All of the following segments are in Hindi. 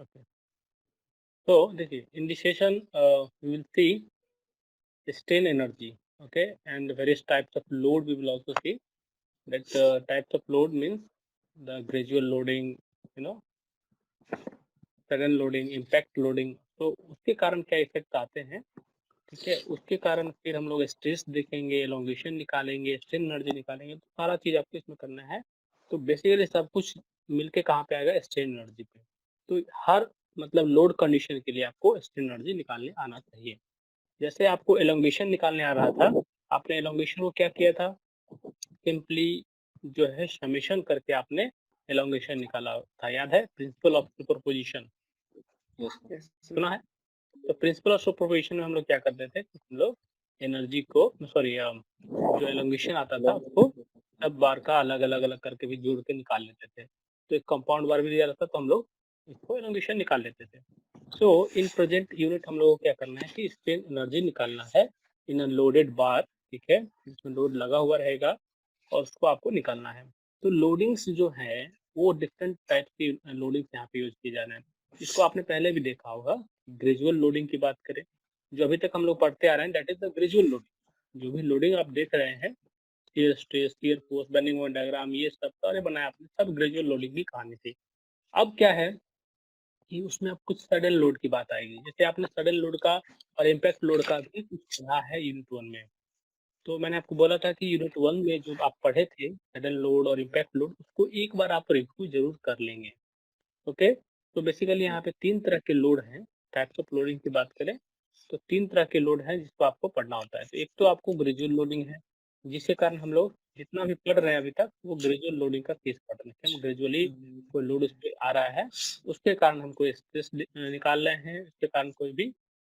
ओके। तो देखिए in this session we will see strain energy, okay, and various types of load we will also see. That types of load means the gradual loading, you know, sudden loading, impact loading, तो उसके कारण क्या इफेक्ट आते हैं, ठीक है? उसके कारण फिर हम लोग स्ट्रेस देखेंगे, एलोंगेशन निकालेंगे, स्ट्रेन एनर्जी निकालेंगे, तो सारा चीज़ आपको इसमें करना है। तो बेसिकली सब कुछ मिलके कहाँ पे आएगा? स्ट्रेन एनर्जी पे। तो हर मतलब लोड कंडीशन के लिए आपको स्ट्रेन एनर्जी निकालने आना चाहिए। जैसे आपको एलोंगेशन निकालने आ रहा था, आपने एलोंगेशन को क्या किया था? सिंपली जो है समेशन करके आपने एलोंगेशन निकाला था, याद है? Principle of superposition yes sir. Yes sir. सुना है? तो प्रिंसिपल ऑफ सुपरपोजिशन में हम लोग क्या करते थे? हम लोग एनर्जी को सॉरी जो एलोंगेशन आता था उसको सब बार का अलग-अलग करके भी जोड़ के निकाल लेते थे। तो एक कंपाउंड बार भी दिया रहता तो हम लोग इसको एलोंगेशन निकाल लेते थे। सो इन प्रेजेंट यूनिट हम लोगों को क्या करना है कि स्ट्रेन एनर्जी निकालना है इन अ लोडेड बार, ठीक है? जिसमें लोड लगा हुआ रहेगा और उसको आपको निकालना है। तो लोडिंग्स जो है वो डिफरेंट टाइप की लोडिंग्स यहाँ पे यूज़ किए जा रहे हैं। इसको आपने पहले भी देखा होगा, ग्रेजुअल लोडिंग की बात करें, जो अभी तक हम लोग पढ़ते आ रहे हैं that is the gradual loading. जो भी लोडिंग आप देख रहे हैं, shear stress, shear force, bending moment diagram, ये सब सारे बनाए आपने, सब ग्रेजुअल लोडिंग की कहानी थी। अब क्या है कि उसमें अब कुछ सडन लोड की बात आएगी। जैसे आपने सडन लोड का और इम्पैक्ट लोड का भी कुछ पढ़ा है यूनिट 1 में। तो मैंने आपको बोला था कि यूनिट 1 में जो आप पढ़े थे सडन लोड और इम्पैक्ट लोड, उसको एक बार आप रिव्यू ज़रूर कर लेंगे। ओके? तो बेसिकली यहाँ पे 3 तरह के लोड हैं, टाइप्स ऑफ लोडिंग की बात करें, तो 3 तरह के लोड हैं जिसको आपको पढ़ना होता है। तो एक तो आपको ग्रेजुअल लोडिंग है, जिसके कारण हम लोग जितना भी पढ़ रहे हैं अभी तक, वो ग्रेजुअल लोडिंग का केस पढ़ रहे हैं कि हम ग्रेजुअली कोई लोड उस पे आ रहा है, उसके कारण हम कोई स्ट्रेस निकाल रहे हैं, उसके कारण कोई भी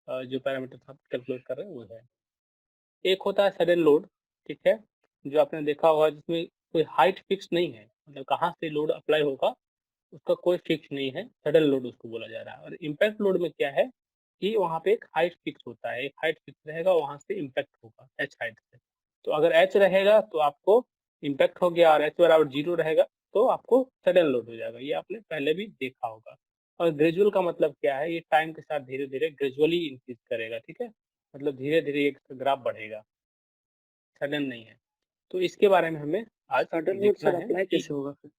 जो पैरामीटर आप कैलकुलेट कर रहे हैं वो है। एक होता है सडन लोड, ठीक है? जो आपने देखा होगा जिसमें कोई हाइट फिक्स नहीं है, मतलब कहाँ से लोड अप्लाई होगा उसका कोई फिक्स नहीं है, सडन लोड उसको बोला जा रहा है। और इम्पैक्ट लोड में क्या है कि वहाँ पे एक हाइट फिक्स होता है, एक हाइट फिक्स रहेगा, वहाँ से इम्पैक्ट होगा एच हाइट से। तो अगर एच रहेगा तो आपको इम्पैक्ट हो गया और एच बराबर 0 रहेगा तो आपको सडन लोड हो जाएगा। ये आपने पहले भी देखा होगा। और ग्रेजुअल का मतलब क्या है? ये टाइम के साथ धीरे-धीरे ग्रेजुअली इंक्रीज़ करेगा, ठीक है? मतलब धीरे-धीरे ये इसका ग्राफ बढ़ेगा, सडन नहीं है। तो इसके बारे में हमें आज सडन लोड देखना सर है अप्लाई कि कैसे होगा फिर?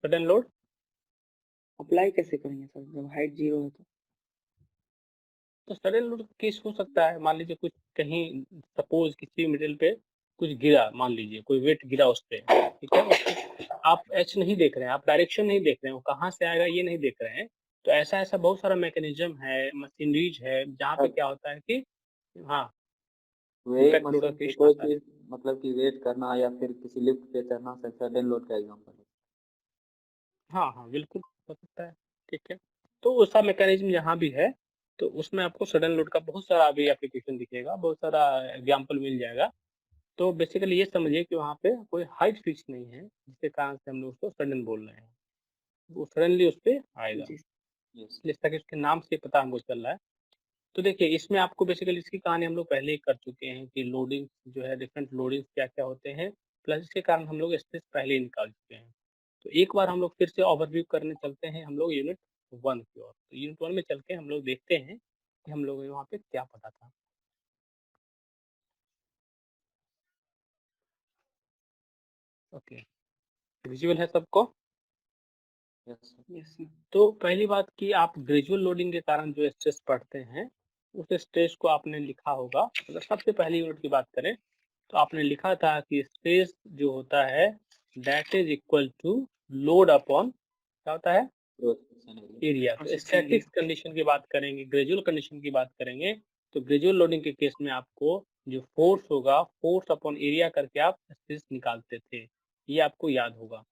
सडन लोड अप्लाई कैसे करेंगे सर जब हाइट 0 है तो? तो सडन लोड केस हो सकता है, मान लीजिए कुछ कहीं सपोज किसी मटेरियल पे कुछ गिरा, मान लीजिए कोई वेट गिरा उस पे, ठीक है? उसको आप एच नहीं देख रहे हैं, आप डायरेक्शन नहीं देख रहे हैं, वो कहाँ से आएगा ये नहीं देख रहे हैं। तो ऐसा-ऐसा बहुत सारा मैकेनिज़्म है, मशीनरीज़ है, जहाँ पे सर क्या होता है कि हाँ, वेइंग इम्पैक्ट लोड का मशीन से केस कोई आता है। चीज़ मतलब कि वेट करना या फिर किसी लिफ्ट पे चढ़ना सर सडन लोड का एग्जांपल है। हाँ, हाँ, बिल्कुल हो सकता है, ठीक है? तो उसका मैकेनिज़्म जहाँ भी है, तो उसमें आपको सडन लोड का बहुत सारा अभी एप्लीकेशन दिखेगा, बहुत सारा एग्ज़ाम्पल मिल जाएगा। तो बेसिकली ये समझिए कि वहाँ पे कोई हाइट फिक्स नहीं है, जिसके कारण से हम लोग उसको सडन बोल रहे हैं। वो सडनली उस पे आएगा, जी। यस। जैसा कि उसके नाम से पता हमको चल रहा है। तो देखिए इसमें आपको बेसिकली इसकी कहानी हम लोग पहले ही कर चुके हैं कि लोडिंग जो है डिफरेंट लोडिंग्स क्या-क्या होते हैं, प्लस इसके कारण हम लोग स्ट्रेस पहले ही निकाल चुके हैं। तो एक बार हम लोग फिर से ओवरव्यू करने चलते हैं हम लोग यूनिट 1 की ओर। तो यूनिट 1 में चल के हम लोग देखते हैं कि हम लोगों ने वहाँ पे क्या पढ़ा था। ओके, विज़ुअल है सबको? Yes sir. Yes sir. तो पहली बात कि आप ग्रेजुअल लोडिंग के कारण जो स्ट्रेस पढ़ते हैं, उस स्ट्रेस को आपने लिखा होगा। अगर सबसे पहली यूनिट की बात करें, तो आपने लिखा था कि स्ट्रेस जो होता है that is equal to load upon क्या होता है? Cross section area. Area. Cross तो सेक्शन स्टैटिक्स एरिया। कंडीशन की बात करेंगे, ग्रेजुअल कंडीशन की बात करेंगे, तो ग्रेजुअल लोडिंग के केस में आपको जो फोर्स होगा, फोर्स अपॉन एरिया करके आप स्ट्रेस निकालते थे। ये आपको याद होगा।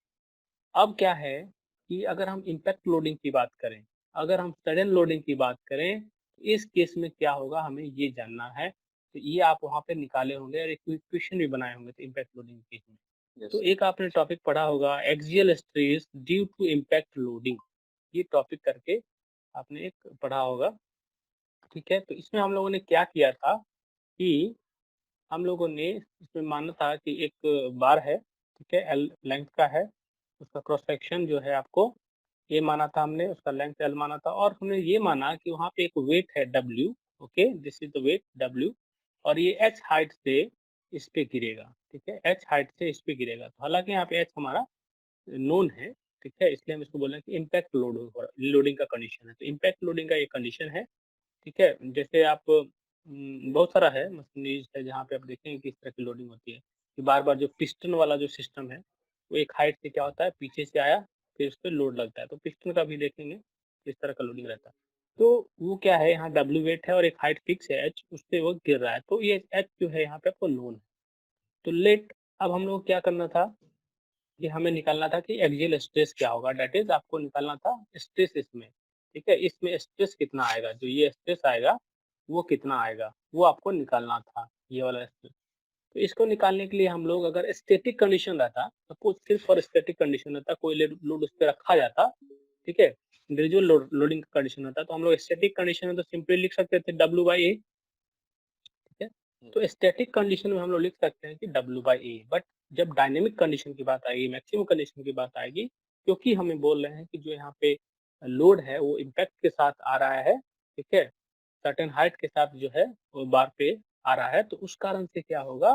अब क्या है कि अगर हम इम्पैक्ट लोडिंग की बात करें, अगर हम सडन लोडिंग की बात करें, तो इस केस में क्या होगा हमें ये जानना है। तो ये आप वहाँ पे निकाले होंगे और एक इक्वेशन भी बनाए होंगे तो इम्पैक्ट लोडिंग के केस में। यस तो सर। एक आपने टॉपिक पढ़ा होगा axial stress due to impact loading, ये टॉपिक करके आपने एक पढ़ा होगा, ठीक है? तो इसमें हम लोगों ने क्या किया था कि हम लोगों ने इसमें माना था कि एक बार है, ठीक है? एल लेंथ का है, उसका क्रॉस सेक्शन जो है आपको ये माना था हमने, उसका लेंथ L माना था, और हमने ये माना कि वहाँ पे एक वेट है W, okay, this is the weight W, और ये H हाइट से इस पे गिरेगा, ठीक है, H हाइट से इस पे गिरेगा। तो हालांकि यहाँ पे H हमारा नोन है, ठीक है, इसलिए हम इसको बोल रहे हैं कि इम्पैक्ट लोड हो रहा, लोडिंग का कंडीशन है। तो इम्पैक्ट लोडिंग का ये कंडीशन है, ठीक है। जैसे आप बहुत सारा है मशीनरीज है जहाँ पे आप देखेंगे कि इस तरह की लोडिंग होती है कि बार बार जो पिस्टन वाला जो सिस्टम है वो एक हाइट से क्या होता है, पीछे से आया फिर उस पर लोड लगता है, तो पिस्टन का भी देखेंगे इस तरह का लोडिंग रहता है। तो वो क्या है, यहाँ W वेट है और एक हाइट फिक्स है H, उससे वो गिर रहा है, तो ये H जो है यहाँ पे आपको नोन है। तो लेट, अब हम लोग क्या करना था कि हमें निकालना था कि एक्सियल स्ट्रेस क्या होगा, डेट इज आपको निकालना था स्ट्रेस इसमें, ठीक है, इसमें स्ट्रेस कितना आएगा, जो ये स्ट्रेस आएगा वो कितना आएगा, वो आपको निकालना था, ये वाला स्ट्रेस। तो इसको निकालने के लिए हम लोग, अगर स्टैटिक कंडीशन रहता, सपोज सिर्फ और स्टैटिक कंडीशन रहता, कोई लोड उस पर रखा जाता, ठीक है, इंडिविजुअल लोडिंग कंडीशन रहता, तो हम लोग स्टैटिक कंडीशन में तो सिंपली लिख सकते थे W/A, ठीक है। तो स्टैटिक कंडीशन में हम लोग लिख सकते हैं कि W/A, बट जब डायनेमिक कंडीशन की बात आएगी, मैक्सिमम कंडीशन की बात आएगी, क्योंकि हमें बोल रहे हैं कि जो यहाँ पे लोड है वो इम्पैक्ट के साथ आ रहा है, ठीक है, सर्टेन हाइट के साथ जो है वो बार पे आ रहा है, तो उस कारण से क्या होगा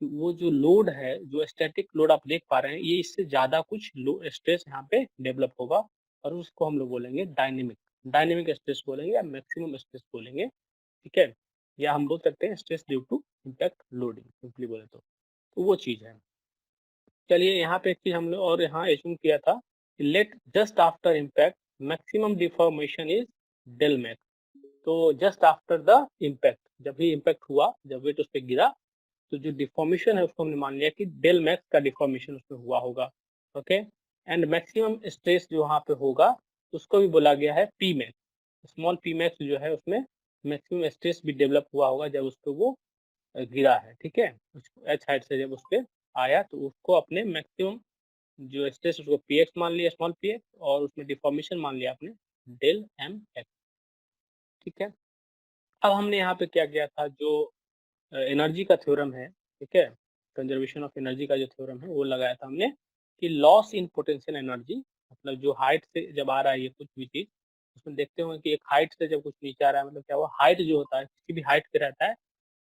कि वो जो लोड है, जो स्टैटिक लोड आप देख पा रहे हैं, ये इससे ज्यादा कुछ स्ट्रेस यहाँ पे डेवलप होगा, और उसको हम लोग बोलेंगे डायनेमिक, डायनेमिक स्ट्रेस बोलेंगे या मैक्सिमम स्ट्रेस बोलेंगे, ठीक है, या हम बोल सकते हैं stress due to impact loading, simply बोले तो वो चीज है। चलिए यहाँ पे एक चीज हम लोग और यहाँ एज्यूम किया था कि let just after impact maximum deformation is del max. तो जस्ट आफ्टर द इम्पैक्ट, जब भी इम्पैक्ट हुआ, जब वेट उस पर गिरा, तो जो डिफॉर्मेशन है उसको हमने मान लिया कि डेल मैक्स का डिफॉर्मेशन उसमें हुआ होगा, ओके। एंड मैक्सिमम स्ट्रेस जो वहाँ पे होगा उसको भी बोला गया है P max, small P max जो है उसमें मैक्सिमम स्ट्रेस भी डेवलप हुआ होगा जब उस पर वो गिरा है, ठीक है, एच हाइट से जब उस पर आया, तो उसको अपने मैक्सिमम जो स्ट्रेस उसको पी एक्स मान लिया, स्मॉल पी एक्स, और उसमें डिफॉर्मेशन मान लिया आपने डेल एम एक्स, ठीक है। अब हमने यहाँ पे क्या किया था, जो एनर्जी का थ्योरम है, ठीक है, कंजर्वेशन ऑफ एनर्जी का जो थ्योरम है वो लगाया था हमने कि लॉस इन पोटेंशियल एनर्जी, मतलब जो हाइट से जब आ रहा है ये कुछ भी चीज, उसमें देखते होंगे कि एक हाइट से जब कुछ नीचे आ रहा है, मतलब क्या हुआ, हाइट जो होता है किसी भी हाइट पे रहता है,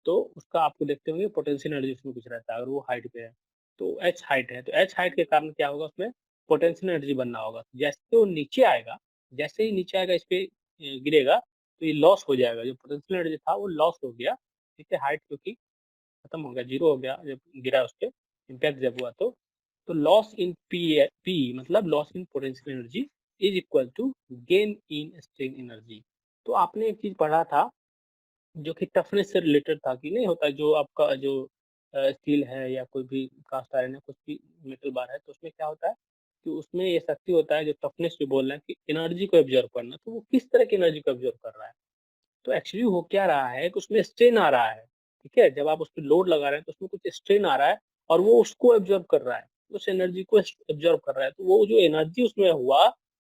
तो उसका आपको देखते होंगे पोटेंशियल एनर्जी उसमें कुछ रहता है, अगर वो हाइट पे है तो एच हाइट है, तो एच हाइट के कारण क्या होगा, उसमें पोटेंशियल एनर्जी बनना होगा, जैसे वो नीचे आएगा, जैसे ही नीचे आएगा इस पे गिरेगा, तो ये लॉस हो जाएगा, जो पोटेंशियल एनर्जी था वो लॉस हो गया, ठीक है, हाइट क्योंकि खत्म हो गया, जीरो हो गया जब गिरा उस पे, इम्पैक्ट जब हुआ तो लॉस इन पी मतलब loss in potential energy is equal to gain in strain energy. तो आपने एक चीज पढ़ा था जो कि टफनेस से रिलेटेड था, कि नहीं होता है, जो आपका जो स्टील है या कोई भी कास्ट आयरन है, कुछ भी मेटल बार है, तो उसमें क्या होता है कि उसमें ये शक्ति होता है, जो टफनेस जो बोल रहे हैं कि एनर्जी को एब्जॉर्व करना, तो वो किस तरह की एनर्जी को एब्जॉर्व कर रहा है, तो एक्चुअली हो क्या रहा है कि उसमें स्ट्रेन आ रहा है, ठीक है, जब आप उस पे लोड लगा रहे हैं तो उसमें कुछ स्ट्रेन आ रहा है और वो उसको एब्जॉर्ब कर रहा है, उस एनर्जी को एब्जॉर्ब कर रहा है, तो वो जो एनर्जी उसमें हुआ,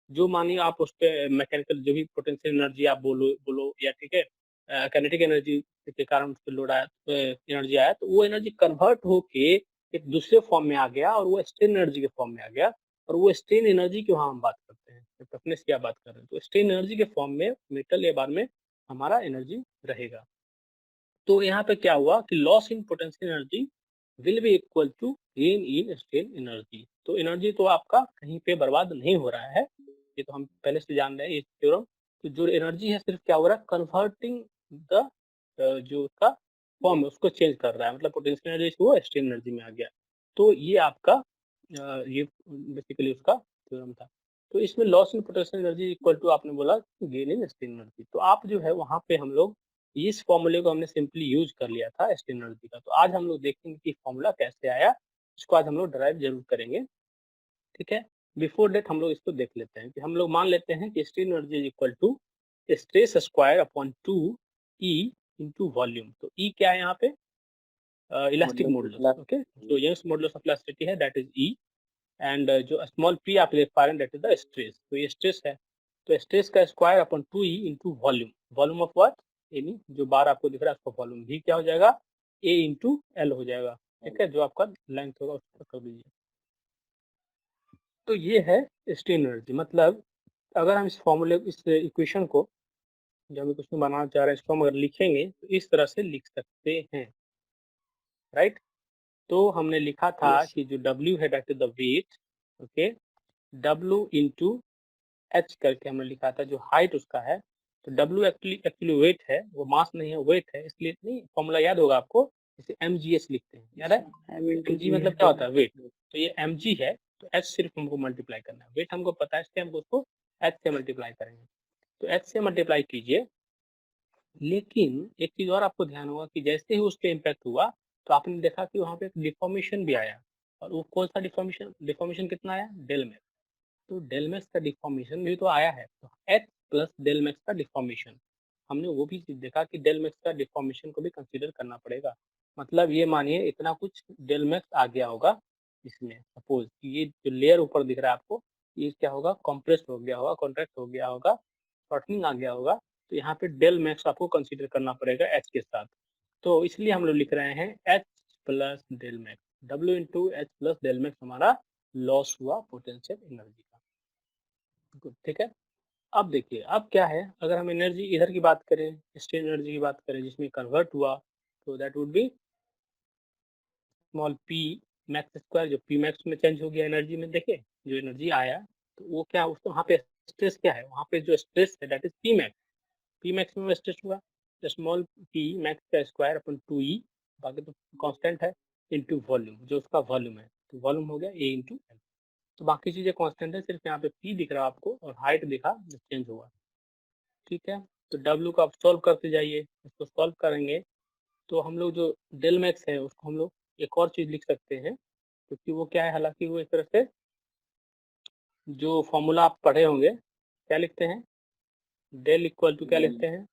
जो मानिए आप उस पे मैकेनिकल जो भी पोटेंशियल एनर्जी आप बोलो बोलो या ठीक है काइनेटिक एनर्जी के कारण उस पे लोड आया, एनर्जी आया, तो वो एनर्जी कन्वर्ट होके एक दूसरे फॉर्म में आ गया और वो स्ट्रेन एनर्जी के फॉर्म में आ गया, और वो स्ट्रेन एनर्जी की वहाँ हम बात करते हैं, टफनेस की आप बात कर रहे हैं, तो स्ट्रेन एनर्जी के फॉर्म में मेटल या बार में हमारा एनर्जी रहेगा। तो यहाँ पे क्या हुआ कि loss in potential energy will be equal to gain in strain energy. तो एनर्जी तो आपका कहीं पे बर्बाद नहीं हो रहा है, ये तो हम पहले से जान रहे हैं ये थ्योरम। तो जो एनर्जी है सिर्फ क्या हो रहा है, कन्वर्टिंग द जो उसका फॉर्म है उसको चेंज कर रहा है, मतलब पोटेंशियल एनर्जी से वो स्ट्रेन एनर्जी में आ गया। तो ये आपका ये बेसिकली उसका थ्योरम था। तो इसमें loss in potential energy equal to आपने बोला गेन इन स्ट्रेन एनर्जी, तो आप जो है वहाँ पे हम लोग इस फॉर्मूले को हमने सिंपली यूज कर लिया था स्ट्रेन एनर्जी का। तो आज हम लोग देखेंगे कि फॉर्मूला कैसे आया, इसको आज हम लोग ड्राइव जरूर करेंगे, ठीक है। बिफोर डेट हम लोग इसको देख लेते हैं कि हम लोग मान लेते हैं कि strain energy is equal to stress square upon 2 E into volume. तो ई क्या है यहाँ पे, इलास्टिक मॉडुलस, ओके, जो यंग्स मॉडुलस ऑफ इलास्टिसिटी है दैट इज ई, एंड जो स्मॉल पी आप देख पा रहे हैं दैट इज द स्ट्रेस, तो ये स्ट्रेस है, तो स्ट्रेस का square upon 2e into volume, volume of what, यानी जो बार आपको दिख रहा है उसका वॉल्यूम भी क्या हो जाएगा, a इंटू एल हो जाएगा, ठीक है, जो आपका लेंथ होगा उसको कर दीजिए। तो ये है स्ट्रेन एनर्जी, मतलब अगर हम इस फॉर्मूले इस इक्वेशन को जो हम इक्वेशन बनाना चाह रहे हैं इसको हम अगर लिखेंगे तो इस तरह से लिख सकते हैं, राइट। तो हमने लिखा था Yes. कि जो W है that is the weight, okay, W into H करके हमने लिखा था, जो हाइट उसका है। तो W एक्चुअली वेट है, वो मास नहीं है, वेट है, इसलिए नहीं फॉर्मूला याद होगा आपको, इसे mgs लिखते हैं, याद है। M into mg G मतलब है क्या तो होता है, वेट। तो ये mg है, तो h सिर्फ हमको मल्टीप्लाई करना है, वेट हमको पता है इसलिए हमको उसको h से मल्टीप्लाई करेंगे। तो h से मल्टीप्लाई कीजिए, लेकिन एक चीज और आपको ध्यान होगा कि जैसे ही उस पे इम्पैक्ट हुआ तो आपने देखा कि वहां पे एक डिफॉर्मेशन भी आया, और वो कौन सा डिफॉर्मेशन कितना आया, डेल मैक्स। तो डेल मैक्स का डिफॉर्मेशन भी तो आया है, तो एच प्लस डेल मैक्स का डिफॉर्मेशन, हमने वो भी चीज देखा कि डेल मैक्स का डिफॉर्मेशन को भी कंसीडर करना पड़ेगा। मतलब ये मानिए इतना कुछ डेल मैक्स आ गया होगा इसमें, सपोज ये जो लेयर ऊपर दिख रहा है आपको, ये क्या होगा, कॉम्प्रेस हो गया होगा, कॉन्ट्रैक्ट हो गया होगा, शॉर्टनिंग आ गया होगा, तो यहाँ पे डेल मैक्स आपको कंसीडर करना पड़ेगा एच के साथ। तो इसलिए हम लोग लिख रहे हैं H plus del max, W into H plus del max हमारा लॉस हुआ पोटेंशियल एनर्जी का। गुड, ठीक है। अब देखिए अब क्या है, अगर हम एनर्जी इधर की बात करें, स्ट्रेन एनर्जी की बात करें जिसमें कन्वर्ट हुआ, तो that would be small P max square, जो पी मैक्स में चेंज हो गया एनर्जी में, देखिए जो एनर्जी आया तो वो क्या, उसको वहाँ पे स्ट्रेस क्या है, वहाँ पे जो स्ट्रेस है that is P max, P max में स्ट्रेस हुआ, स्मॉल पी मैक्स का स्क्वायर अपन 2e, बाकी तो कांस्टेंट है, इनटू वॉल्यूम, जो उसका वॉल्यूम है, तो वॉल्यूम हो गया ए इंटू एल। तो बाकी चीजें कांस्टेंट है, सिर्फ यहाँ पे पी दिख रहा है आपको और हाइट दिखा जो चेंज हुआ, ठीक है। तो डब्ल्यू को आप सॉल्व करते जाइए, इसको सॉल्व करेंगे तो हम लोग जो डेल मैक्स है उसको हम लोग एक और चीज लिख सकते हैं, क्योंकि वो क्या है, हालांकि वो एक तरह से जो फॉर्मूला आप पढ़े होंगे, क्या लिखते हैं, डेल इक्वल टू क्या लिखते हैं,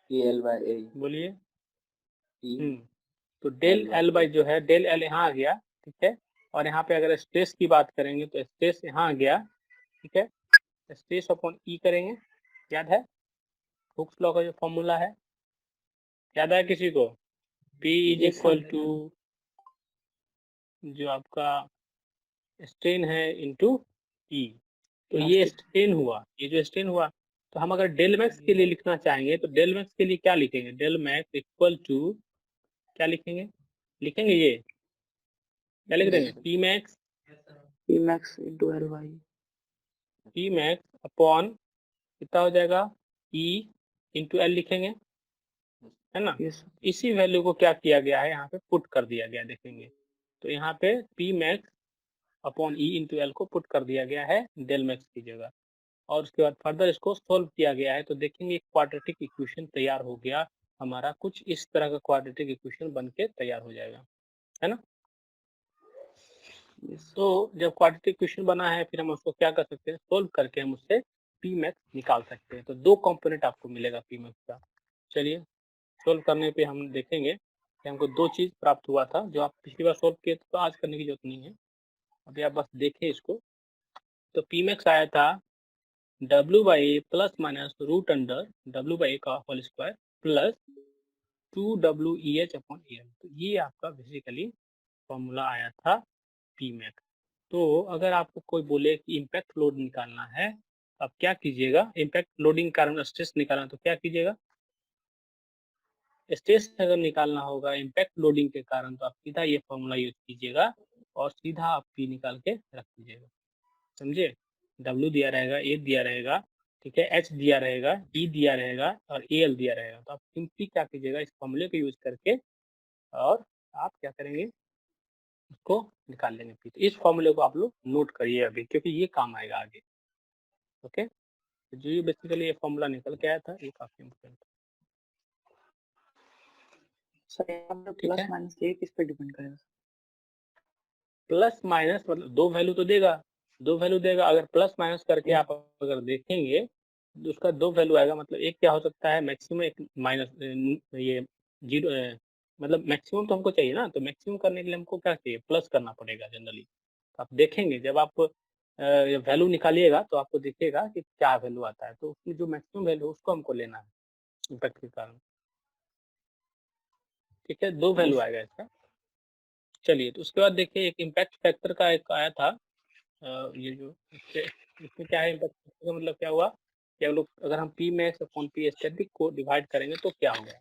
EL by A बोलिए। E तो del L by L A। By जो है, डेल एल यहाँ आ गया, ठीक है। और यहाँ पे अगर स्ट्रेस की बात करेंगे तो स्ट्रेस यहाँ आ गया, ठीक है। स्ट्रेस अपॉन ई करेंगे, याद है हुक्स लॉ का जो फॉर्मूला है, याद है किसी को, P is Yes, equal sir. To जो आपका स्ट्रेन है इनटू ई। तो ये Plastic. स्ट्रेन हुआ, ये जो स्ट्रेन हुआ, तो हम अगर डेल मैक्स के लिए लिखना चाहेंगे तो डेल मैक्स के लिए क्या लिखेंगे, डेल मैक्स इक्वल टू क्या लिखेंगे, लिखेंगे ये क्या लिख देंगे, P max, P max into Ly. P max upon कितना हो जाएगा, ई इंटू एल लिखेंगे, है ना। Yes, sir. इसी वैल्यू को क्या किया गया है, यहाँ पे पुट कर दिया गया, देखेंगे तो यहाँ पे पी मैक्स अपॉन ई इंटू एल को पुट कर दिया गया है डेल मैक्स की जगह, और उसके बाद फर्दर इसको सोल्व किया गया है, तो देखेंगे एक क्वाड्रेटिक इक्वेशन तैयार हो गया हमारा, कुछ इस तरह का क्वाड्रेटिक इक्वेशन बन के तैयार हो जाएगा, है ना। Yes. तो जब क्वाड्रेटिक इक्वेशन बना है फिर हम उसको क्या कर सकते हैं, सोल्व करके हम उससे पी मैक्स निकाल सकते हैं। तो दो कंपोनेंट आपको मिलेगा पी मैक्स का। चलिए सोल्व करने पे हम देखेंगे कि हमको दो चीज प्राप्त हुआ था, जो आप पिछली बार सोल्व किए थे, तो आज करने की जरूरत नहीं है, अभी आप बस देखें इसको। तो पी मैक्स आया था W by A plus minus root under W by A का whole square plus 2WEH upon EL। तो ये आपका बेसिकली फॉर्मूला आया था पी मैक्स। तो अगर आपको कोई बोले कि इम्पैक्ट लोड निकालना है, आप क्या कीजिएगा, इम्पैक्ट लोडिंग कारण स्ट्रेस निकालना, तो क्या कीजिएगा, स्ट्रेस अगर निकालना होगा इम्पैक्ट लोडिंग के कारण, तो आप सीधा ये फॉर्मूला यूज कीजिएगा और सीधा आप पी निकाल के रख दीजिएगा, समझे। W दिया रहेगा, ए दिया रहेगा, ठीक है, H दिया रहेगा, E दिया रहेगा और AL दिया रहेगा। तो आप सिंपली क्या कीजिएगा, इस फॉर्मूले को यूज करके और आप क्या करेंगे, उसको निकाल लेंगे पी। तो इस फॉर्मूले को आप लोग नोट करिए अभी, क्योंकि ये काम आएगा आगे, ओके। तो जो ये बेसिकली ये फॉर्मूला निकल के आया था, ये काफी इम्पोर्टेंट है, सर यहाँ पे ठीक प्लस है। माइनस ये किस पे डिपेंड करेगा? प्लस माइनस मतलब दो वैल्यू तो देगा, दो वैल्यू देगा, अगर प्लस माइनस करके आप अगर देखेंगे तो उसका दो वैल्यू आएगा, मतलब एक क्या हो सकता है मैक्सिमम, एक माइनस ये जीरो, मतलब मैक्सिमम तो हमको चाहिए ना, तो मैक्सिमम करने के लिए हमको क्या चाहिए, प्लस करना पड़ेगा जनरली। तो आप देखेंगे जब आप वैल्यू निकालिएगा तो आपको दिखेगा कि क्या वैल्यू आता है, तो उसमें जो मैक्सिमम वैल्यू उसको हमको लेना है इम्पैक्ट के कारण, ठीक है, दो वैल्यू आएगा इसका। चलिए तो उसके बाद देखिए एक इम्पैक्ट फैक्टर का एक आया था, ये जो इसमें क्या है इम्पैक्ट का मतलब क्या हुआ कि हम लोग अगर हम P max upon P static को डिवाइड करेंगे तो क्या होगा।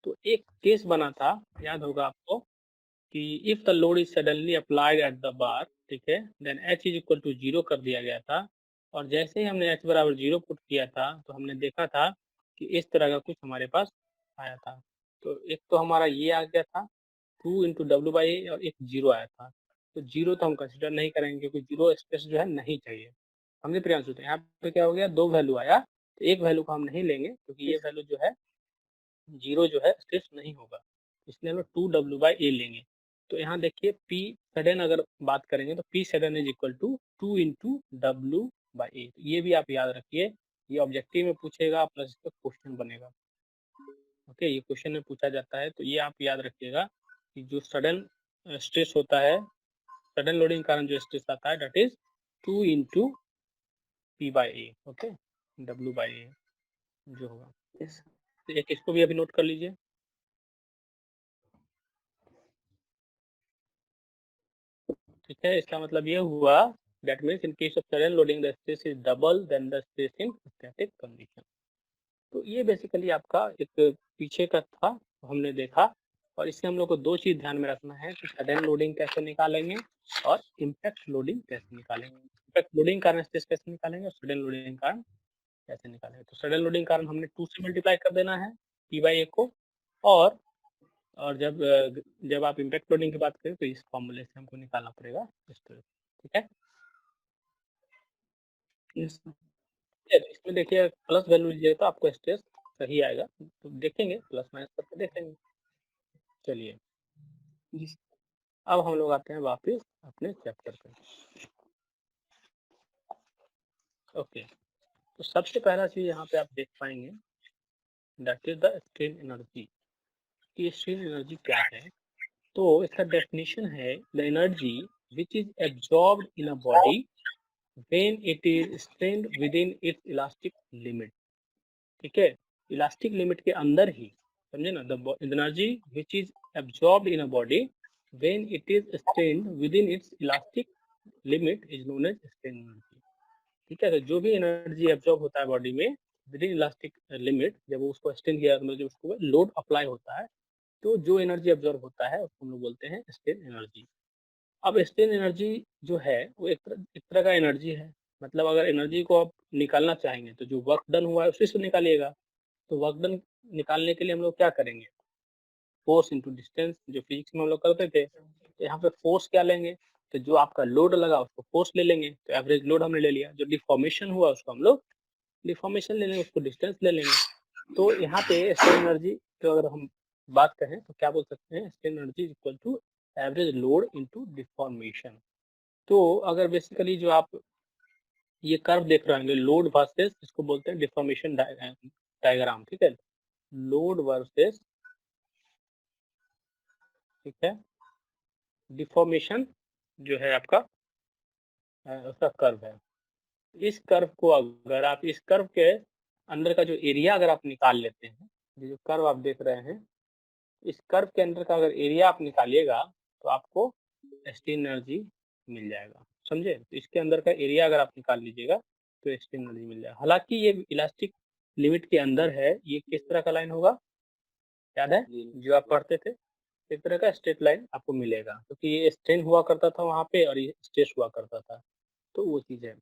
तो एक केस बना था, याद होगा आपको, कि if the load is suddenly applied at the bar, ठीक है, then H is equal to 0 कर दिया गया था। और जैसे ही हमने एच बराबर 0 पुट किया था तो हमने देखा था कि इस तरह का कुछ हमारे पास आया था। तो एक तो हमारा ये आ गया था 2 इंटू डब्ल्यू बाई ए और एक 0 आया था। तो 0 तो हम कंसिडर नहीं करेंगे क्योंकि 0 स्पेस जो है नहीं चाहिए। हमने प्रियांशु, तो यहाँ पे क्या हो गया, 2 वैल्यू आया, तो एक वैल्यू को हम नहीं लेंगे क्योंकि ये वैल्यू जो है 0 जो है स्ट्रेस नहीं होगा, इसलिए हम लोग 2 बाई ए लेंगे। तो यहाँ देखिए पी सडन अगर बात करेंगे तो P sudden is equal to 2 into W by A. ये भी आप याद रखिए, ये ऑब्जेक्टिव में पूछेगा प्लस इसका क्वेश्चन बनेगा। ओके, ये क्वेश्चन में पूछा जाता है, तो ये आप याद रखिएगा कि जो सडन स्ट्रेस होता है, सडन लोडिंग के कारण जो स्ट्रेस आता है that is 2 into P by A, okay, W by A जो होगा। yes, तो एक इसको भी अभी नोट कर लीजिए। ठीक है, इसका मतलब ये हुआ that means in case of sudden loading the stress is double then the stress in static condition. तो ये बेसिकली आपका एक पीछे का था, हमने देखा। और इससे हम लोग को दो चीज ध्यान में रखना है कि सडन लोडिंग कैसे निकालेंगे और इम्पैक्ट लोडिंग कैसे निकालेंगे। इम्पैक्ट लोडिंग कारण स्ट्रेस कैसे निकालेंगे और सडन लोडिंग कारण कैसे निकालेंगे। तो सडन लोडिंग कारण हमने 2 से मल्टीप्लाई कर देना है पी बाई ए को। और जब आप इम्पैक्ट लोडिंग की बात करें तो इस फॉर्मूले से हमको निकालना पड़ेगा स्ट्रेस। ठीक है, yes, sir. इसमें देखिए प्लस वैल्यू लीजिए तो आपको स्ट्रेस सही आएगा, तो देखेंगे प्लस माइनस करके देखेंगे। चलिए, Yes, अब हम लोग आते हैं वापस अपने चैप्टर पे। ओके, तो सबसे पहला चीज यहाँ पे आप देख पाएंगे that is the strain energy. कि स्ट्रेन एनर्जी क्या है, तो इसका डेफिनेशन है the energy which is absorbed in a body when it is strained within its elastic limit. ठीक है, इलास्टिक लिमिट के अंदर ही, समझे ना, the energy which is absorbed in a body when it is strained within its elastic limit is known as strain energy. ठीक है, तो जो भी एनर्जी एब्जॉर्ब होता है बॉडी में विद इन इलास्टिक लिमिट, जब वो उसको स्ट्रेन किया मतलब जब उसको लोड अप्लाई होता है, तो जो एनर्जी एब्जॉर्ब होता है उसको हम लोग बोलते हैं स्ट्रेन एनर्जी। अब स्ट्रेन एनर्जी जो है वो एक तरह का एनर्जी है। मतलब अगर एनर्जी को आप निकालना चाहेंगे तो जो वर्क डन हुआ है उसी से निकालिएगा। तो वर्क डन निकालने के लिए हम लोग क्या करेंगे, फोर्स इंटू डिस्टेंस, जो फिजिक्स में हम लोग करते थे। तो यहाँ पे फोर्स क्या लेंगे, तो जो आपका लोड लगा उसको फोर्स ले लेंगे, तो एवरेज लोड हमने ले लिया। जो डिफॉर्मेशन हुआ उसको हम लोग डिफॉर्मेशन ले लेंगे, उसको डिस्टेंस ले लेंगे। तो यहाँ पे स्ट्रेन एनर्जी तो अगर हम बात करें तो क्या बोल सकते हैं, strain energy equal to average load into deformation. तो अगर बेसिकली जो आप ये कर्व देख रहे होंगे लोड वर्सेस, इसको बोलते हैं डिफॉर्मेशन डायग्राम। ठीक है, लोड वर्सेस, ठीक है, डिफॉर्मेशन जो है आपका उसका कर्व है। इस कर्व को अगर आप इस कर्व के अंदर का जो एरिया अगर आप निकाल लेते हैं, ये जो कर्व आप देख रहे हैं, इस कर्व के अंदर का अगर एरिया आप निकालिएगा तो आपको स्ट्रेन एनर्जी मिल जाएगा। समझे, तो इसके अंदर का एरिया अगर आप निकाल लीजिएगा तो स्ट्रेन एनर्जी मिल जाएगा। हालांकि ये इलास्टिक लिमिट के अंदर है, ये किस तरह का लाइन होगा, याद है जो आप पढ़ते थे, इस तरह का स्ट्रेट लाइन आपको मिलेगा, क्योंकि ये स्ट्रेन हुआ करता था वहां पे और ये स्ट्रेस हुआ करता था, तो वो चीज है।